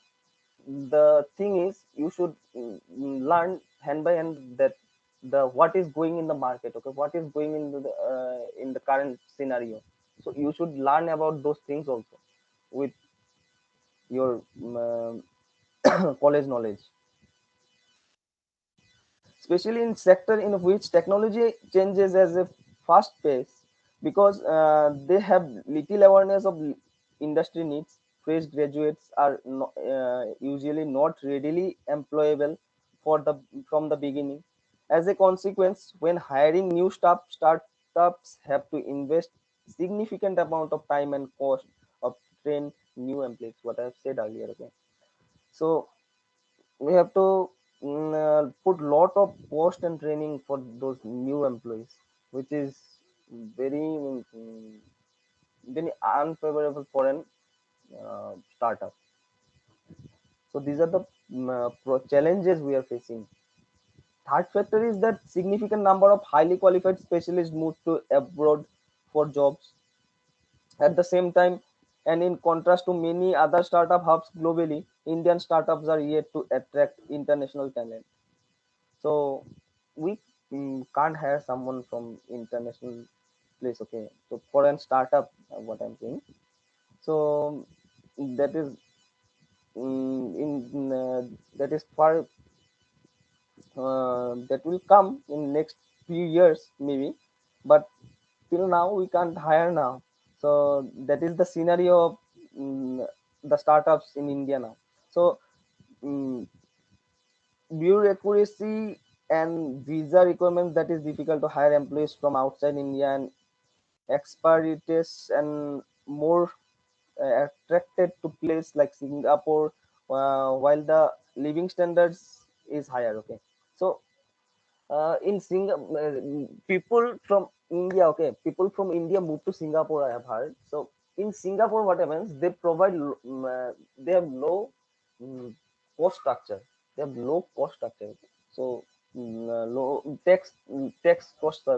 the thing is, you should learn hand by hand that the what is going in the market, okay, what is going in the current scenario. So you should learn about those things also with your college knowledge, especially in sector in which technology changes as a fast pace, because they have little awareness of industry needs. Fresh graduates are usually not readily employable for the from the beginning. As a consequence, when hiring new staff, startups have to invest significant amount of time and cost of train new employees, what I've said earlier. Okay, so we have to put lot of cost and training for those new employees, which is very very unfavorable for an startup. So these are the challenges we are facing. Third factor is that significant number of highly qualified specialists move to abroad for jobs. At the same time, and in contrast to many other startup hubs globally, Indian startups are yet to attract international talent. So we can't hire someone from international place. Okay, so for an startup, what I'm saying. So that is that is far that will come in next few years maybe, but till now we can't hire now. So that is the scenario of the startups in India now. So um, bureaucracy and visa requirements, that is difficult to hire employees from outside India, and expatriates and more attracted to place like Singapore, while the living standards is higher. Okay, so in Singapore, people from India, okay, people from India move to Singapore, I have heard. So in Singapore, what happens? They provide, they have low mm, cost structure. They have low cost structure. So low tax cost,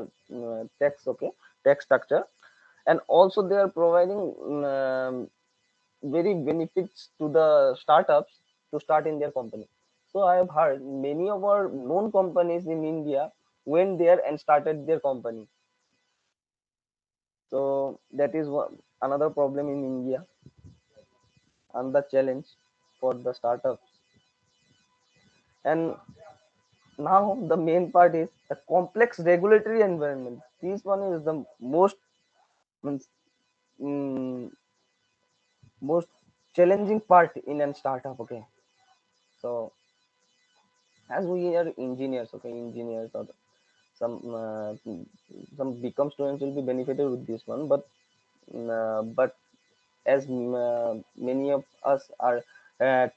tax, okay, tax structure, and also they are providing very benefits to the startups to start in their company. So I have heard many of our known companies in India went there and started their company. So that is one another problem in India and the challenge for the startups. And now the main part is the complex regulatory environment. This one is the most means, mm, most challenging part in a startup. Okay, so as we are engineers, okay, engineers or some some become students will be benefited with this one, but as many of us are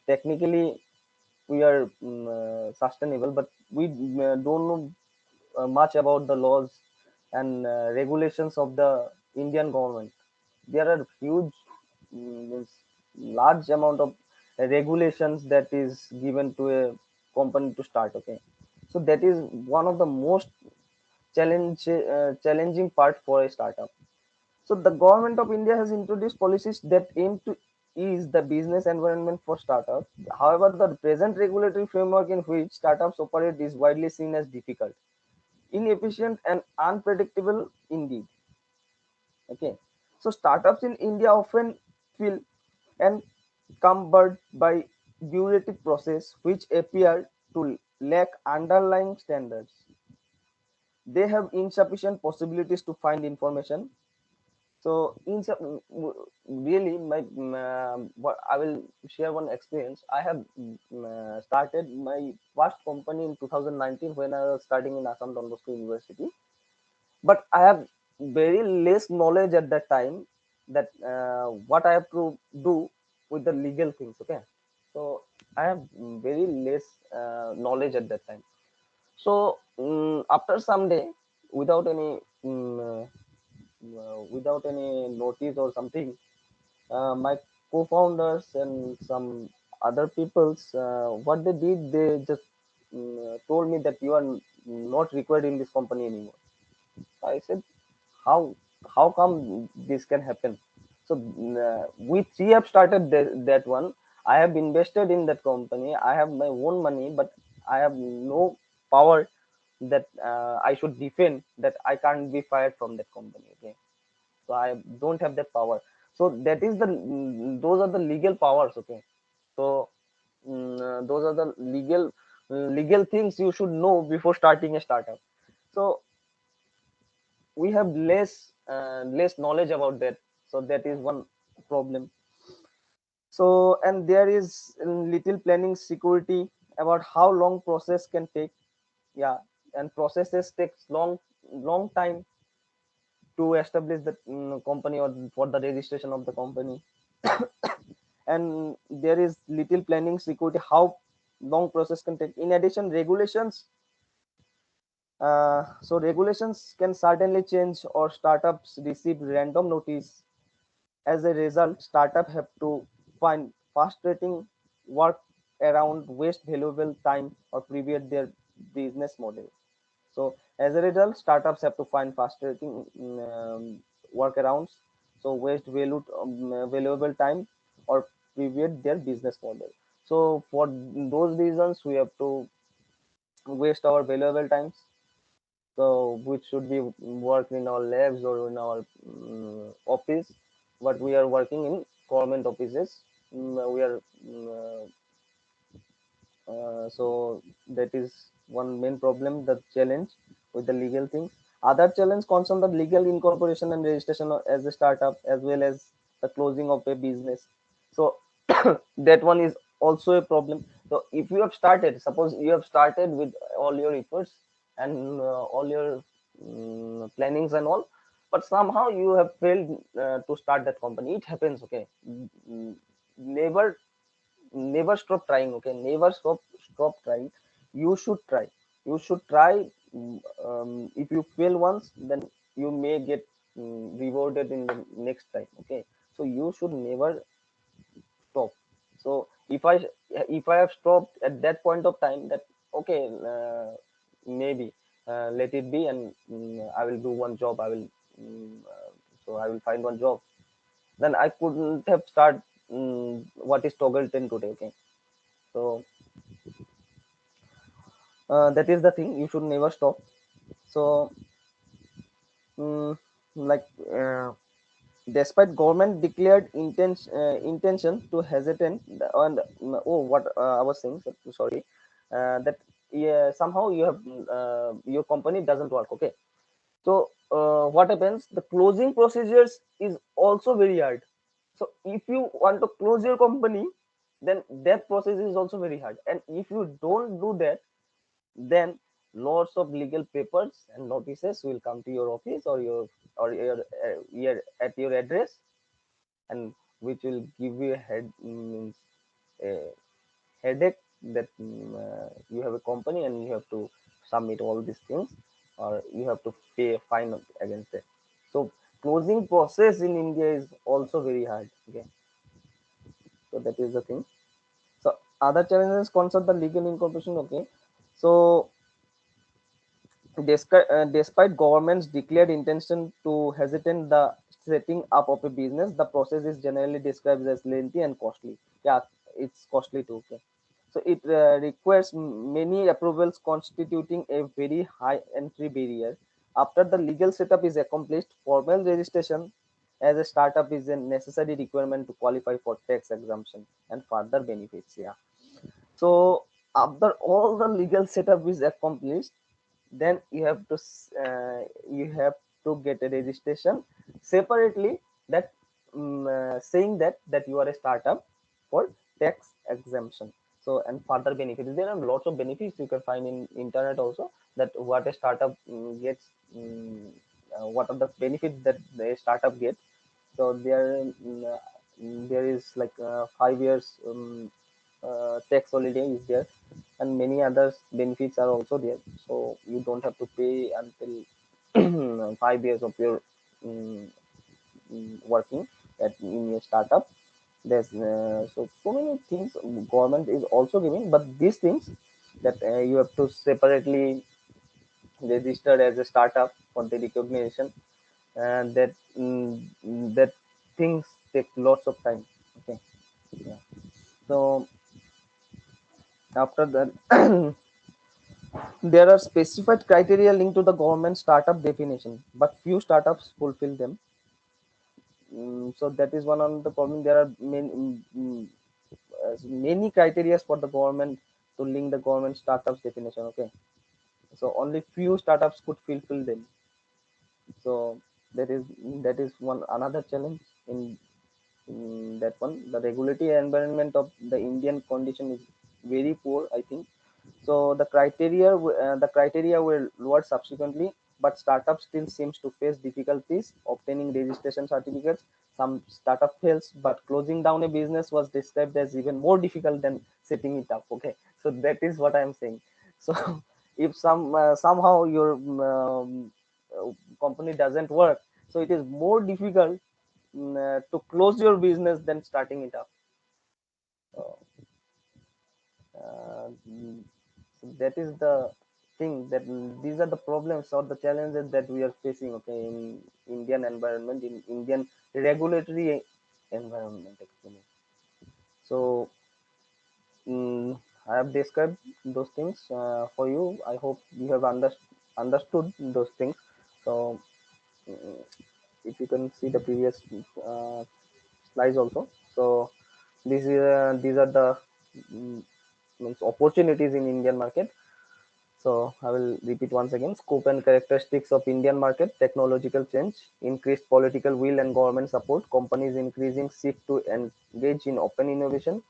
technically we are sustainable, but we don't know much about the laws and regulations of the Indian government. There are huge means large amount of regulations that is given to a company to start. Okay, so that is one of the most challenging part for a startup. So the government of India has introduced policies that aim to ease the business environment for startups. However, the present regulatory framework in which startups operate is widely seen as difficult, inefficient, and unpredictable indeed. Okay, so startups in India often feel encumbered by bureaucratic process which appear to lack underlying standards. They have insufficient possibilities to find information. So really my what I will share one experience. I have started my first company in 2019 when I was starting in Assam Don Bosco University, but I have very less knowledge at that time that what I have to do with the legal things. Okay, so I have very less knowledge at that time. So after some day, without any without any notice or something, my co-founders and some other peoples, what they did, they just told me that you are not required in this company anymore. I said, how how come this can happen? So we three have started that one. I have invested in that company. I have my own money, but I have no power that I should defend that I can't be fired from that company. Okay, so I don't have that power. So that is the those are the legal powers. Okay, so those are the legal things you should know before starting a startup. So we have less knowledge about that, so that is one problem. So and there is little planning security about how long process can take. Yeah, and processes takes long time. to establish the company or for the registration of the company. And there is little planning security how long process can take. In addition, regulations, so regulations can certainly change or startups receive random notice. As a result, startups have to find frustrating work around waste valuable time or pivot their business model. So as a result, startups have to find frustrating workarounds, so waste valuable time or pivot their business model. So for those reasons, we have to waste our valuable times. So which should be worked in our labs or in our office, but we are working in government offices. We are so that is one main problem, the challenge with the legal things. Other challenge concern the legal incorporation and registration as a startup, as well as the closing of a business. So that one is also a problem. So if you have started, suppose you have started with all your efforts and all your plannings and all, but somehow you have failed to start that company. It happens, okay. Never never stop trying, okay. Never stop trying. You should try. You should try. If you fail once, then you may get rewarded in the next time, okay. So you should never stop. So if I have stopped at that point of time, that okay, maybe let it be, and I will do one job. I will so I will find one job. Then I couldn't have start what is toggle 10 today, okay. So that is the thing, you should never stop. So mm, like despite government declared intention to hesitate and oh, what I was saying, sorry, that yeah, somehow you have your company doesn't work, okay. So what happens, the closing procedures is also very hard. So if you want to close your company, then that process is also very hard, and if you don't do that, then lots of legal papers and notices will come to your office or your at your address, and which will give you a means a headache, that you have a company and you have to submit all these things, or you have to pay a fine against it. So closing process in India is also very hard, okay. So that is the thing. So other challenges concern the legal incorporation, okay. So despite government's declared intention to hesitate the setting up of a business, the process is generally described as lengthy and costly. Yeah, it's costly too. Okay. So it requires many approvals, constituting a very high entry barrier. After the legal setup is accomplished, formal registration as a startup is a necessary requirement to qualify for tax exemption and further benefits. Yeah. So after all the legal setup is accomplished, then you have to get a registration separately, that saying that you are a startup for tax exemption. So and further benefits, there are lots of benefits you can find in internet also, that what a startup gets, what are the benefits that the startup gets. So there is like 5 years tax holiday is there, and many other benefits are also there. So you don't have to pay until 5 years of your um, working in your startup. There's so many things government is also giving, but these things that you have to separately register as a startup for the recognition, and that things take lots of time, okay. Yeah. So after that, there are specified criteria linked to the government startup definition, but few startups fulfill them. So that is one of the problem. There are many criteria for the government to link the government startups definition. Okay, so only few startups could fulfill them. So that is one another challenge in that one. The regulatory environment of the Indian condition is very poor, I think. So the criteria were lowered subsequently. but startup still seems to face difficulties obtaining registration certificates. Some startup fails, but closing down a business was described as even more difficult than setting it up. Okay, so that is what I am saying. So if somehow your company doesn't work, so it is more difficult to close your business than starting it up. So, mm, so that is the thing, that these are the problems or the challenges that we are facing, okay, in Indian environment, in Indian regulatory environment actually. So I have described those things for you. I hope you have understood those things. So mm, if you can see the previous uh, slides also. So these are the mm, means opportunities in Indian market. So I will repeat once again: scope and characteristics of Indian market, technological change, increased political will and government support, companies increasing shift to engage in open innovation,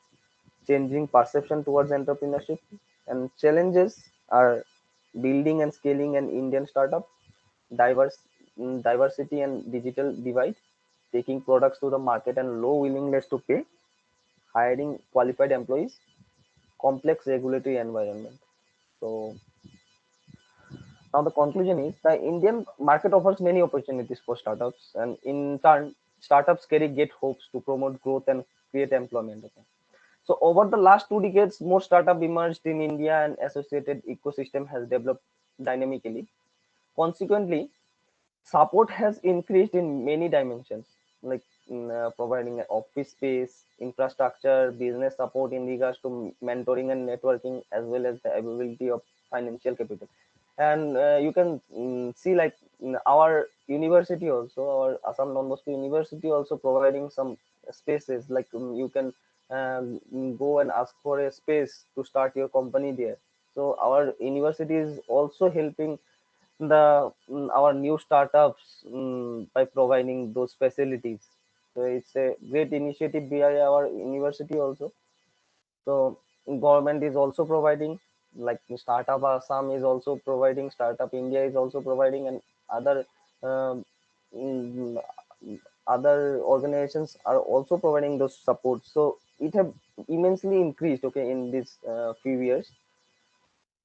changing perception towards entrepreneurship, and challenges are building and scaling an Indian startup, diversity and digital divide, taking products to the market and low willingness to pay, hiring qualified employees, complex regulatory environment. So now the conclusion is the Indian market offers many opportunities for startups, and in turn, startups carry great hopes to promote growth and create employment. Okay. So over the last 2 decades, more startup emerged in India and associated ecosystem has developed dynamically. Consequently, support has increased in many dimensions, like providing an office space, infrastructure, business support in regards to mentoring and networking, as well as the availability of financial capital. And you can see, like our university also, our Assam Don Bosco University also providing some spaces, like you can go and ask for a space to start your company there. So our university is also helping the our new startups by providing those facilities. So it's a great initiative by our university also. So government is also providing, like Startup Assam is also providing, Startup India is also providing, and other um, mm, other organizations are also providing those support. So it have immensely increased, okay, in these few years.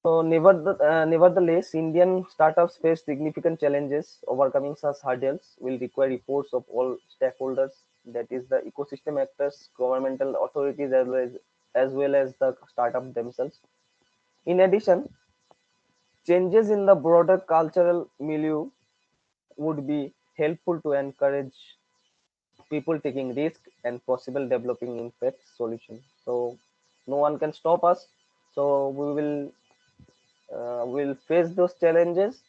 So, nevertheless, Indian startups face significant challenges. Overcoming such hurdles will require efforts of all stakeholders, that is, the ecosystem actors, governmental authorities, as well as the startup themselves. In addition, changes in the broader cultural milieu would be helpful to encourage people taking risk and possible developing impact solution. So, no one can stop us. So, we'll face those challenges.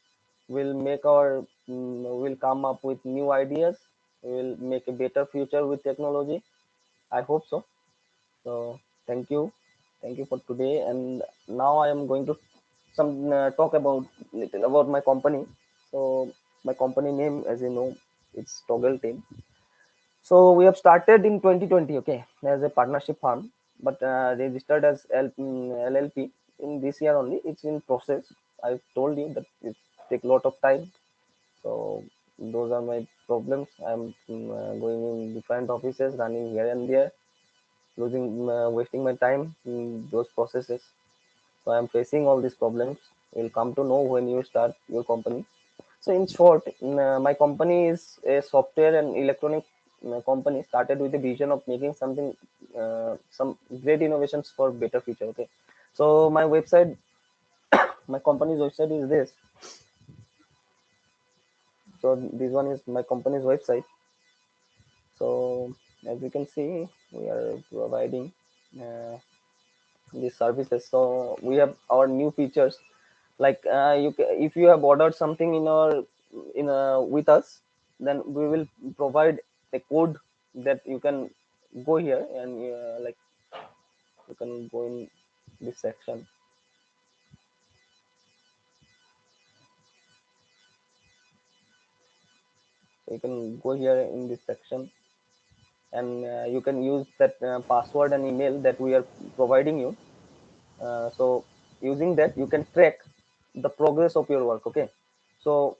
We'll come up with new ideas. We'll make a better future with technology. I hope so. So thank you for today. And now I am going to some talk about little about my company. So my company name, as you know, it's Toggle Team. So we have started in 2020, okay, as a partnership firm, but registered as LLP in this year only. It's in process. I told you that it take a lot of time. So those are my problems. I'm going in different offices, running here and there, wasting my time in those processes. So I'm facing all these problems. You'll come to know when you start your company. So in short, my company is a software and electronic company started with a vision of making something, some great innovations for better future. Okay, so my website, my company's website is this. So this one is my company's website. So as you can see, we are providing uh, these services. So we have our new features, like if you have ordered something with us, then we will provide a code that you can go here and like you can go in this section. So you can go here in this section, and you can use that password and email that we are providing you. So using that, you can track the progress of your work. Okay, so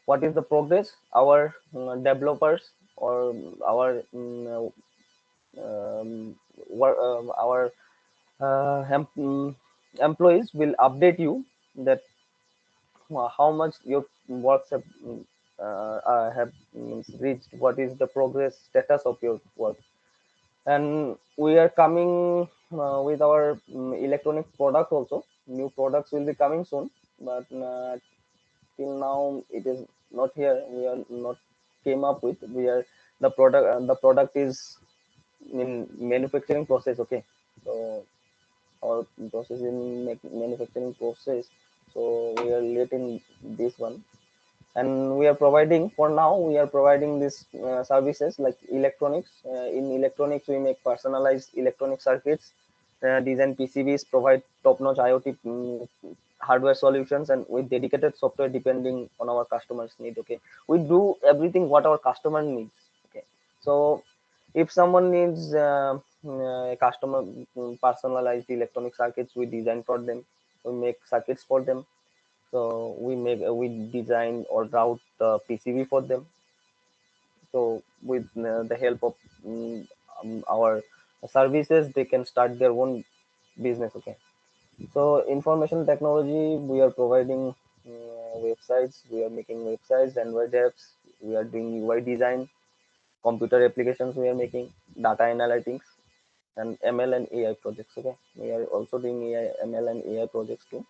what is the progress our developers or our our employees will update you that how much your works have reached, what is the progress status of your work. And we are coming with our electronic product also. New products will be coming soon, but till now it is not here. We are not came up with. We are the product is in manufacturing process. Okay, so our process in manufacturing process. So we are late in this one, and we are providing for now. We are providing these services like electronics. In electronics, we make personalized electronic circuits, design PCBs, provide top-notch IoT hardware solutions, and with dedicated software depending on our customers' need. Okay, we do everything what our customer needs. Okay, so if someone needs customer personalized electronic circuits, we design for them. We make circuits for them. So we design or route the PCB for them. So with the help of our services, they can start their own business. Okay, so information technology, we are providing websites. We are making websites, Android apps. We are doing UI design, computer applications. We are making data analytics and ML and AI projects. Okay, we are also doing AI, ML and AI projects too.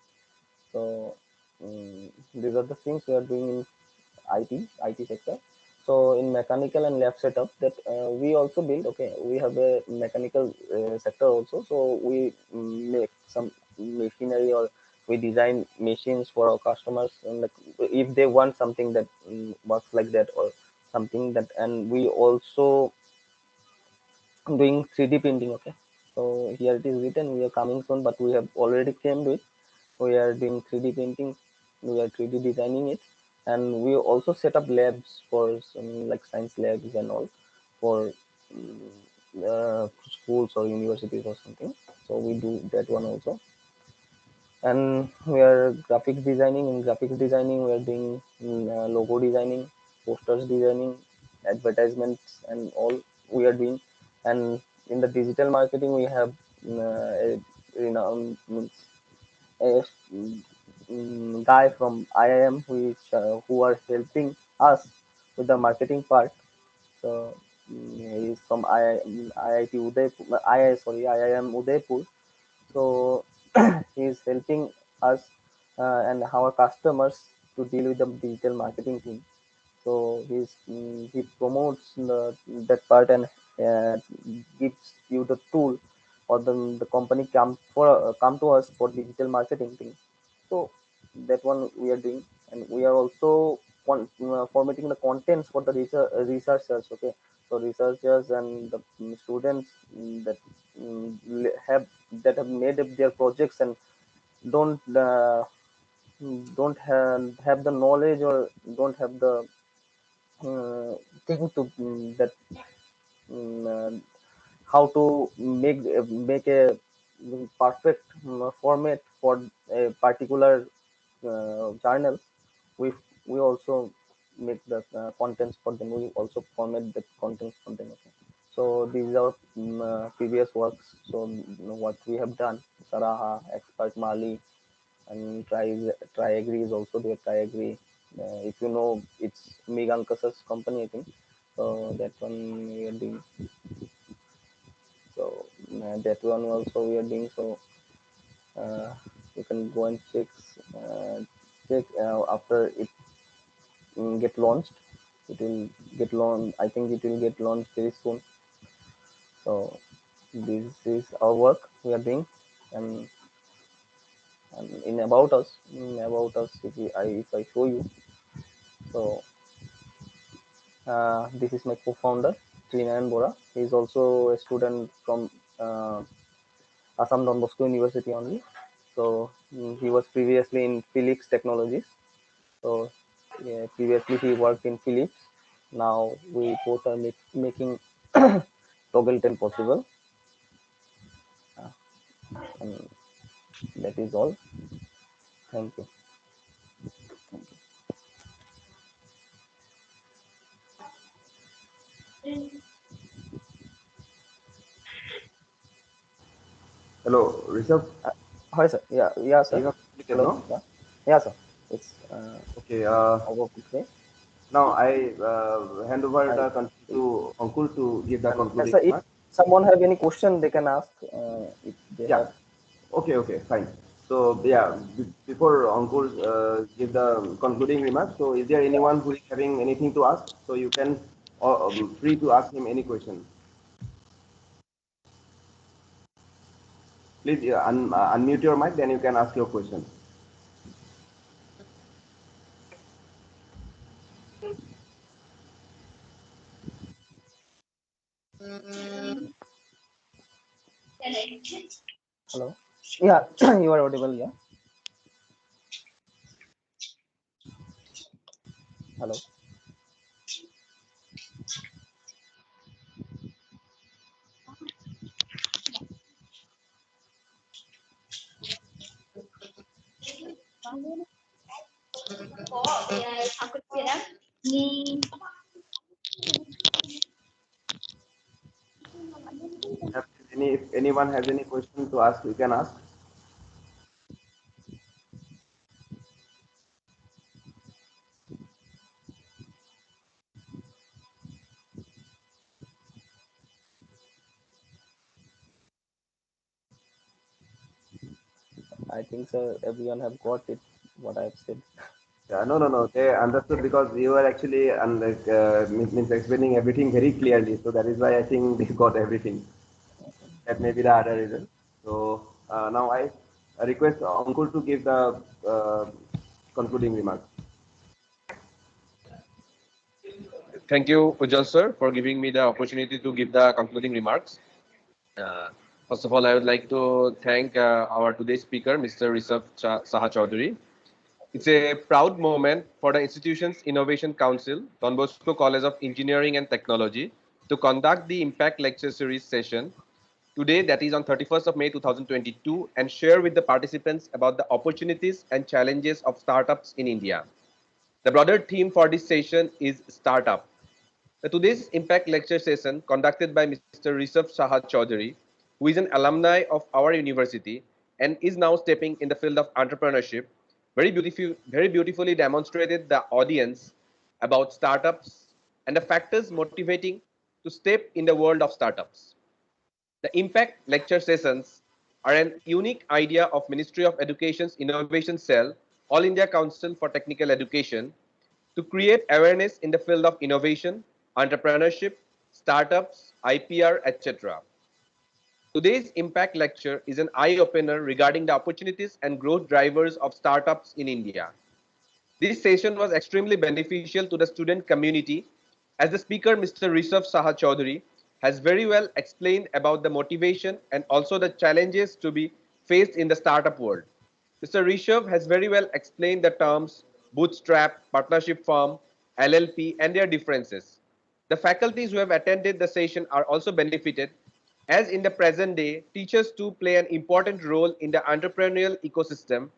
So these are the things we are doing in IT sector. So in mechanical and lab setup, that we also build. Okay, we have a mechanical sector also. So we make some machinery, or we design machines for our customers, and like if they want something that works like that or something that. And we also doing 3D printing. Okay, so here it is written we are coming soon, but we have already came to it. We are doing 3D printing, we are 3D designing it, and we also set up labs for some like science labs and all for schools or universities or something. So we do that one also. And we are graphics designing. In graphics designing, we are doing logo designing, posters designing, advertisements, and all we are doing. And in the digital marketing, we have a renowned a guy from IIM who are helping us with the marketing part. So he is from IIT Udaipur, IIM Udaipur. So he is helping us and our customers to deal with the digital marketing team. So he promotes that part and gives you the tool, or the company come to us for digital marketing thing. So that one we are doing, and we are also formatting the contents for the researchers. Okay, so researchers and the students that have made up their projects and don't have the knowledge, or don't have the thing to that how to make a perfect format for a particular journal. We also make the contents for them. We also format the contents for them. Okay. So these are previous works. So what we have done, Saraha, Expert, Mali, and Triagree is also there. Triagree, if you know, it's Megankas's company, I think. So that one we are doing. So that one also we are doing. So you can go and check after it get launched. It will get launched. I think it will get launched very soon. So this is our work we are doing. And about us, if I show you. So this is my co-founder, Trinayan Bora. He is also a student from Assam Don Bosco University only. So he was previously in Philips Technologies. So yeah, previously he worked in Philips. Now we both are making Toggle 10 possible. And that is all. Thank you. Hello, Rishabh. Hi, sir. Yeah, sir. You have completed, Hello. no? Yeah, sir. It's Okay. over today. Now I hand over I the country to Ankur to give the and concluding sir, if remarks. someone have any question, they can ask. If they Yeah. have. Okay. Okay. Fine. So yeah, before Ankur give the concluding remarks, so is there anyone who is having anything to ask? So you can free to ask him any question. Please unmute your mic, then you can ask your question. Hello. Yeah, you are audible. Yeah. Hello. If anyone has any question to ask, you can ask. I think, sir, everyone have got it. What I have said. Yeah, no, no, no. They understood because you were actually means explaining everything very clearly. So that is why I think they got everything. That may be the other reason. So now I request Ankur to give the concluding remarks. Thank you, Ujjal sir, for giving me the opportunity to give the concluding remarks. Uh, First of all, I would like to thank our today's speaker, Mr. Rishabh Saha Chaudhary. It's a proud moment for the institution's Innovation Council, Don Bosco College of Engineering and Technology, to conduct the Impact Lecture Series session today, that is on 31st of May 2022, and share with the participants about the opportunities and challenges of startups in India. The broader theme for this session is Startup. Today's Impact Lecture session, conducted by Mr. Rishabh Saha Chaudhary, who is an alumni of our university and is now stepping in the field of entrepreneurship, very beautifully demonstrated the audience about startups and the factors motivating to step in the world of startups. The Impact Lecture sessions are an unique idea of Ministry of Education's Innovation Cell, All India Council for Technical Education, to create awareness in the field of innovation, entrepreneurship, startups, IPR, etc. Today's Impact Lecture is an eye-opener regarding the opportunities and growth drivers of startups in India. This session was extremely beneficial to the student community as the speaker, Mr. Rishabh Saha Chaudhary, has very well explained about the motivation and also the challenges to be faced in the startup world. Mr. Rishabh has very well explained the terms bootstrap, partnership firm, LLP, and their differences. The faculties who have attended the session are also benefited, as in the present day, teachers too play an important role in the entrepreneurial ecosystem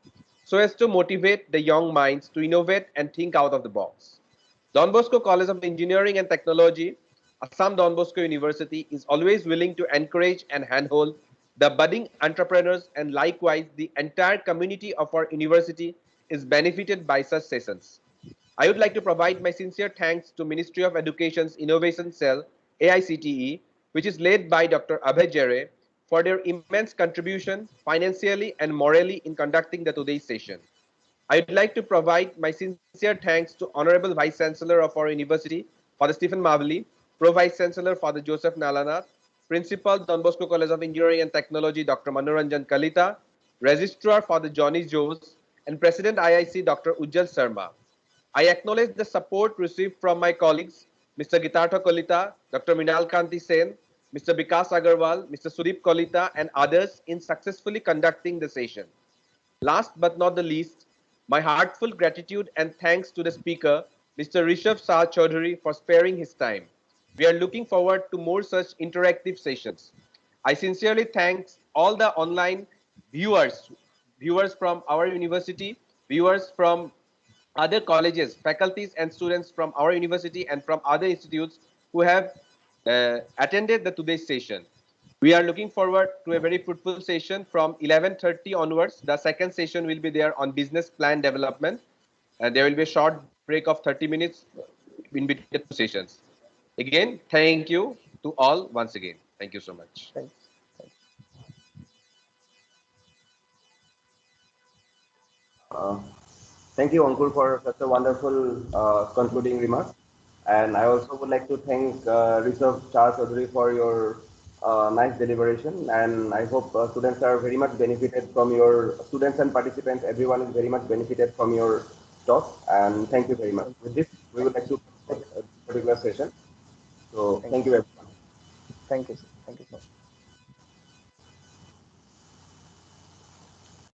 so as to motivate the young minds to innovate and think out of the box. Don Bosco College of Engineering and Technology, Assam Don Bosco University, is always willing to encourage and handhold the budding entrepreneurs, and likewise the entire community of our university is benefited by such sessions. I would like to provide my sincere thanks to Ministry of Education's Innovation Cell, AICTE, which is led by Dr. Abhay Jere, for their immense contribution financially and morally in conducting the today's session. I would like to provide my sincere thanks to Honorable Vice Chancellor of our university, Father Stephen Mavli, Pro Vice Chancellor Father Joseph Nalanath, Principal Don Bosco College of Engineering and Technology Dr. Manoranjan Kalita, Registrar Father Johnny Jose, and President IIC Dr. Ujjal Sharma. I acknowledge the support received from my colleagues, Mr. Gitartha Kolita, Dr. Minal Kanti Sen, Mr. Bikas Agarwal, Mr. Sudeep Kolita, and others in successfully conducting the session. Last but not the least, my heartfelt gratitude and thanks to the speaker, Mr. Rishabh Shah Chaudhary, for sparing his time. We are looking forward to more such interactive sessions. I sincerely thank all the online viewers, viewers from our university, viewers from other colleges, faculties and students from our university and from other institutes who have attended the today's session. We are looking forward to a very fruitful session from 11:30 onwards. The second session will be there on business plan development. There will be a short break of 30 minutes in between the two sessions. Again, thank you to all once again. Thank you so much. Thanks. Uh, Thank you, Ankur, for such a wonderful concluding remarks. And I also would like to thank Rishabh Shah Chaudhary for your nice deliberation. And I hope students are very much benefited from your students and participants. Everyone is very much benefited from your talk. And thank you very much. With this, we would like to close Thank this particular session. So thank thank you. you, everyone. Thank you, sir. Thank you so much.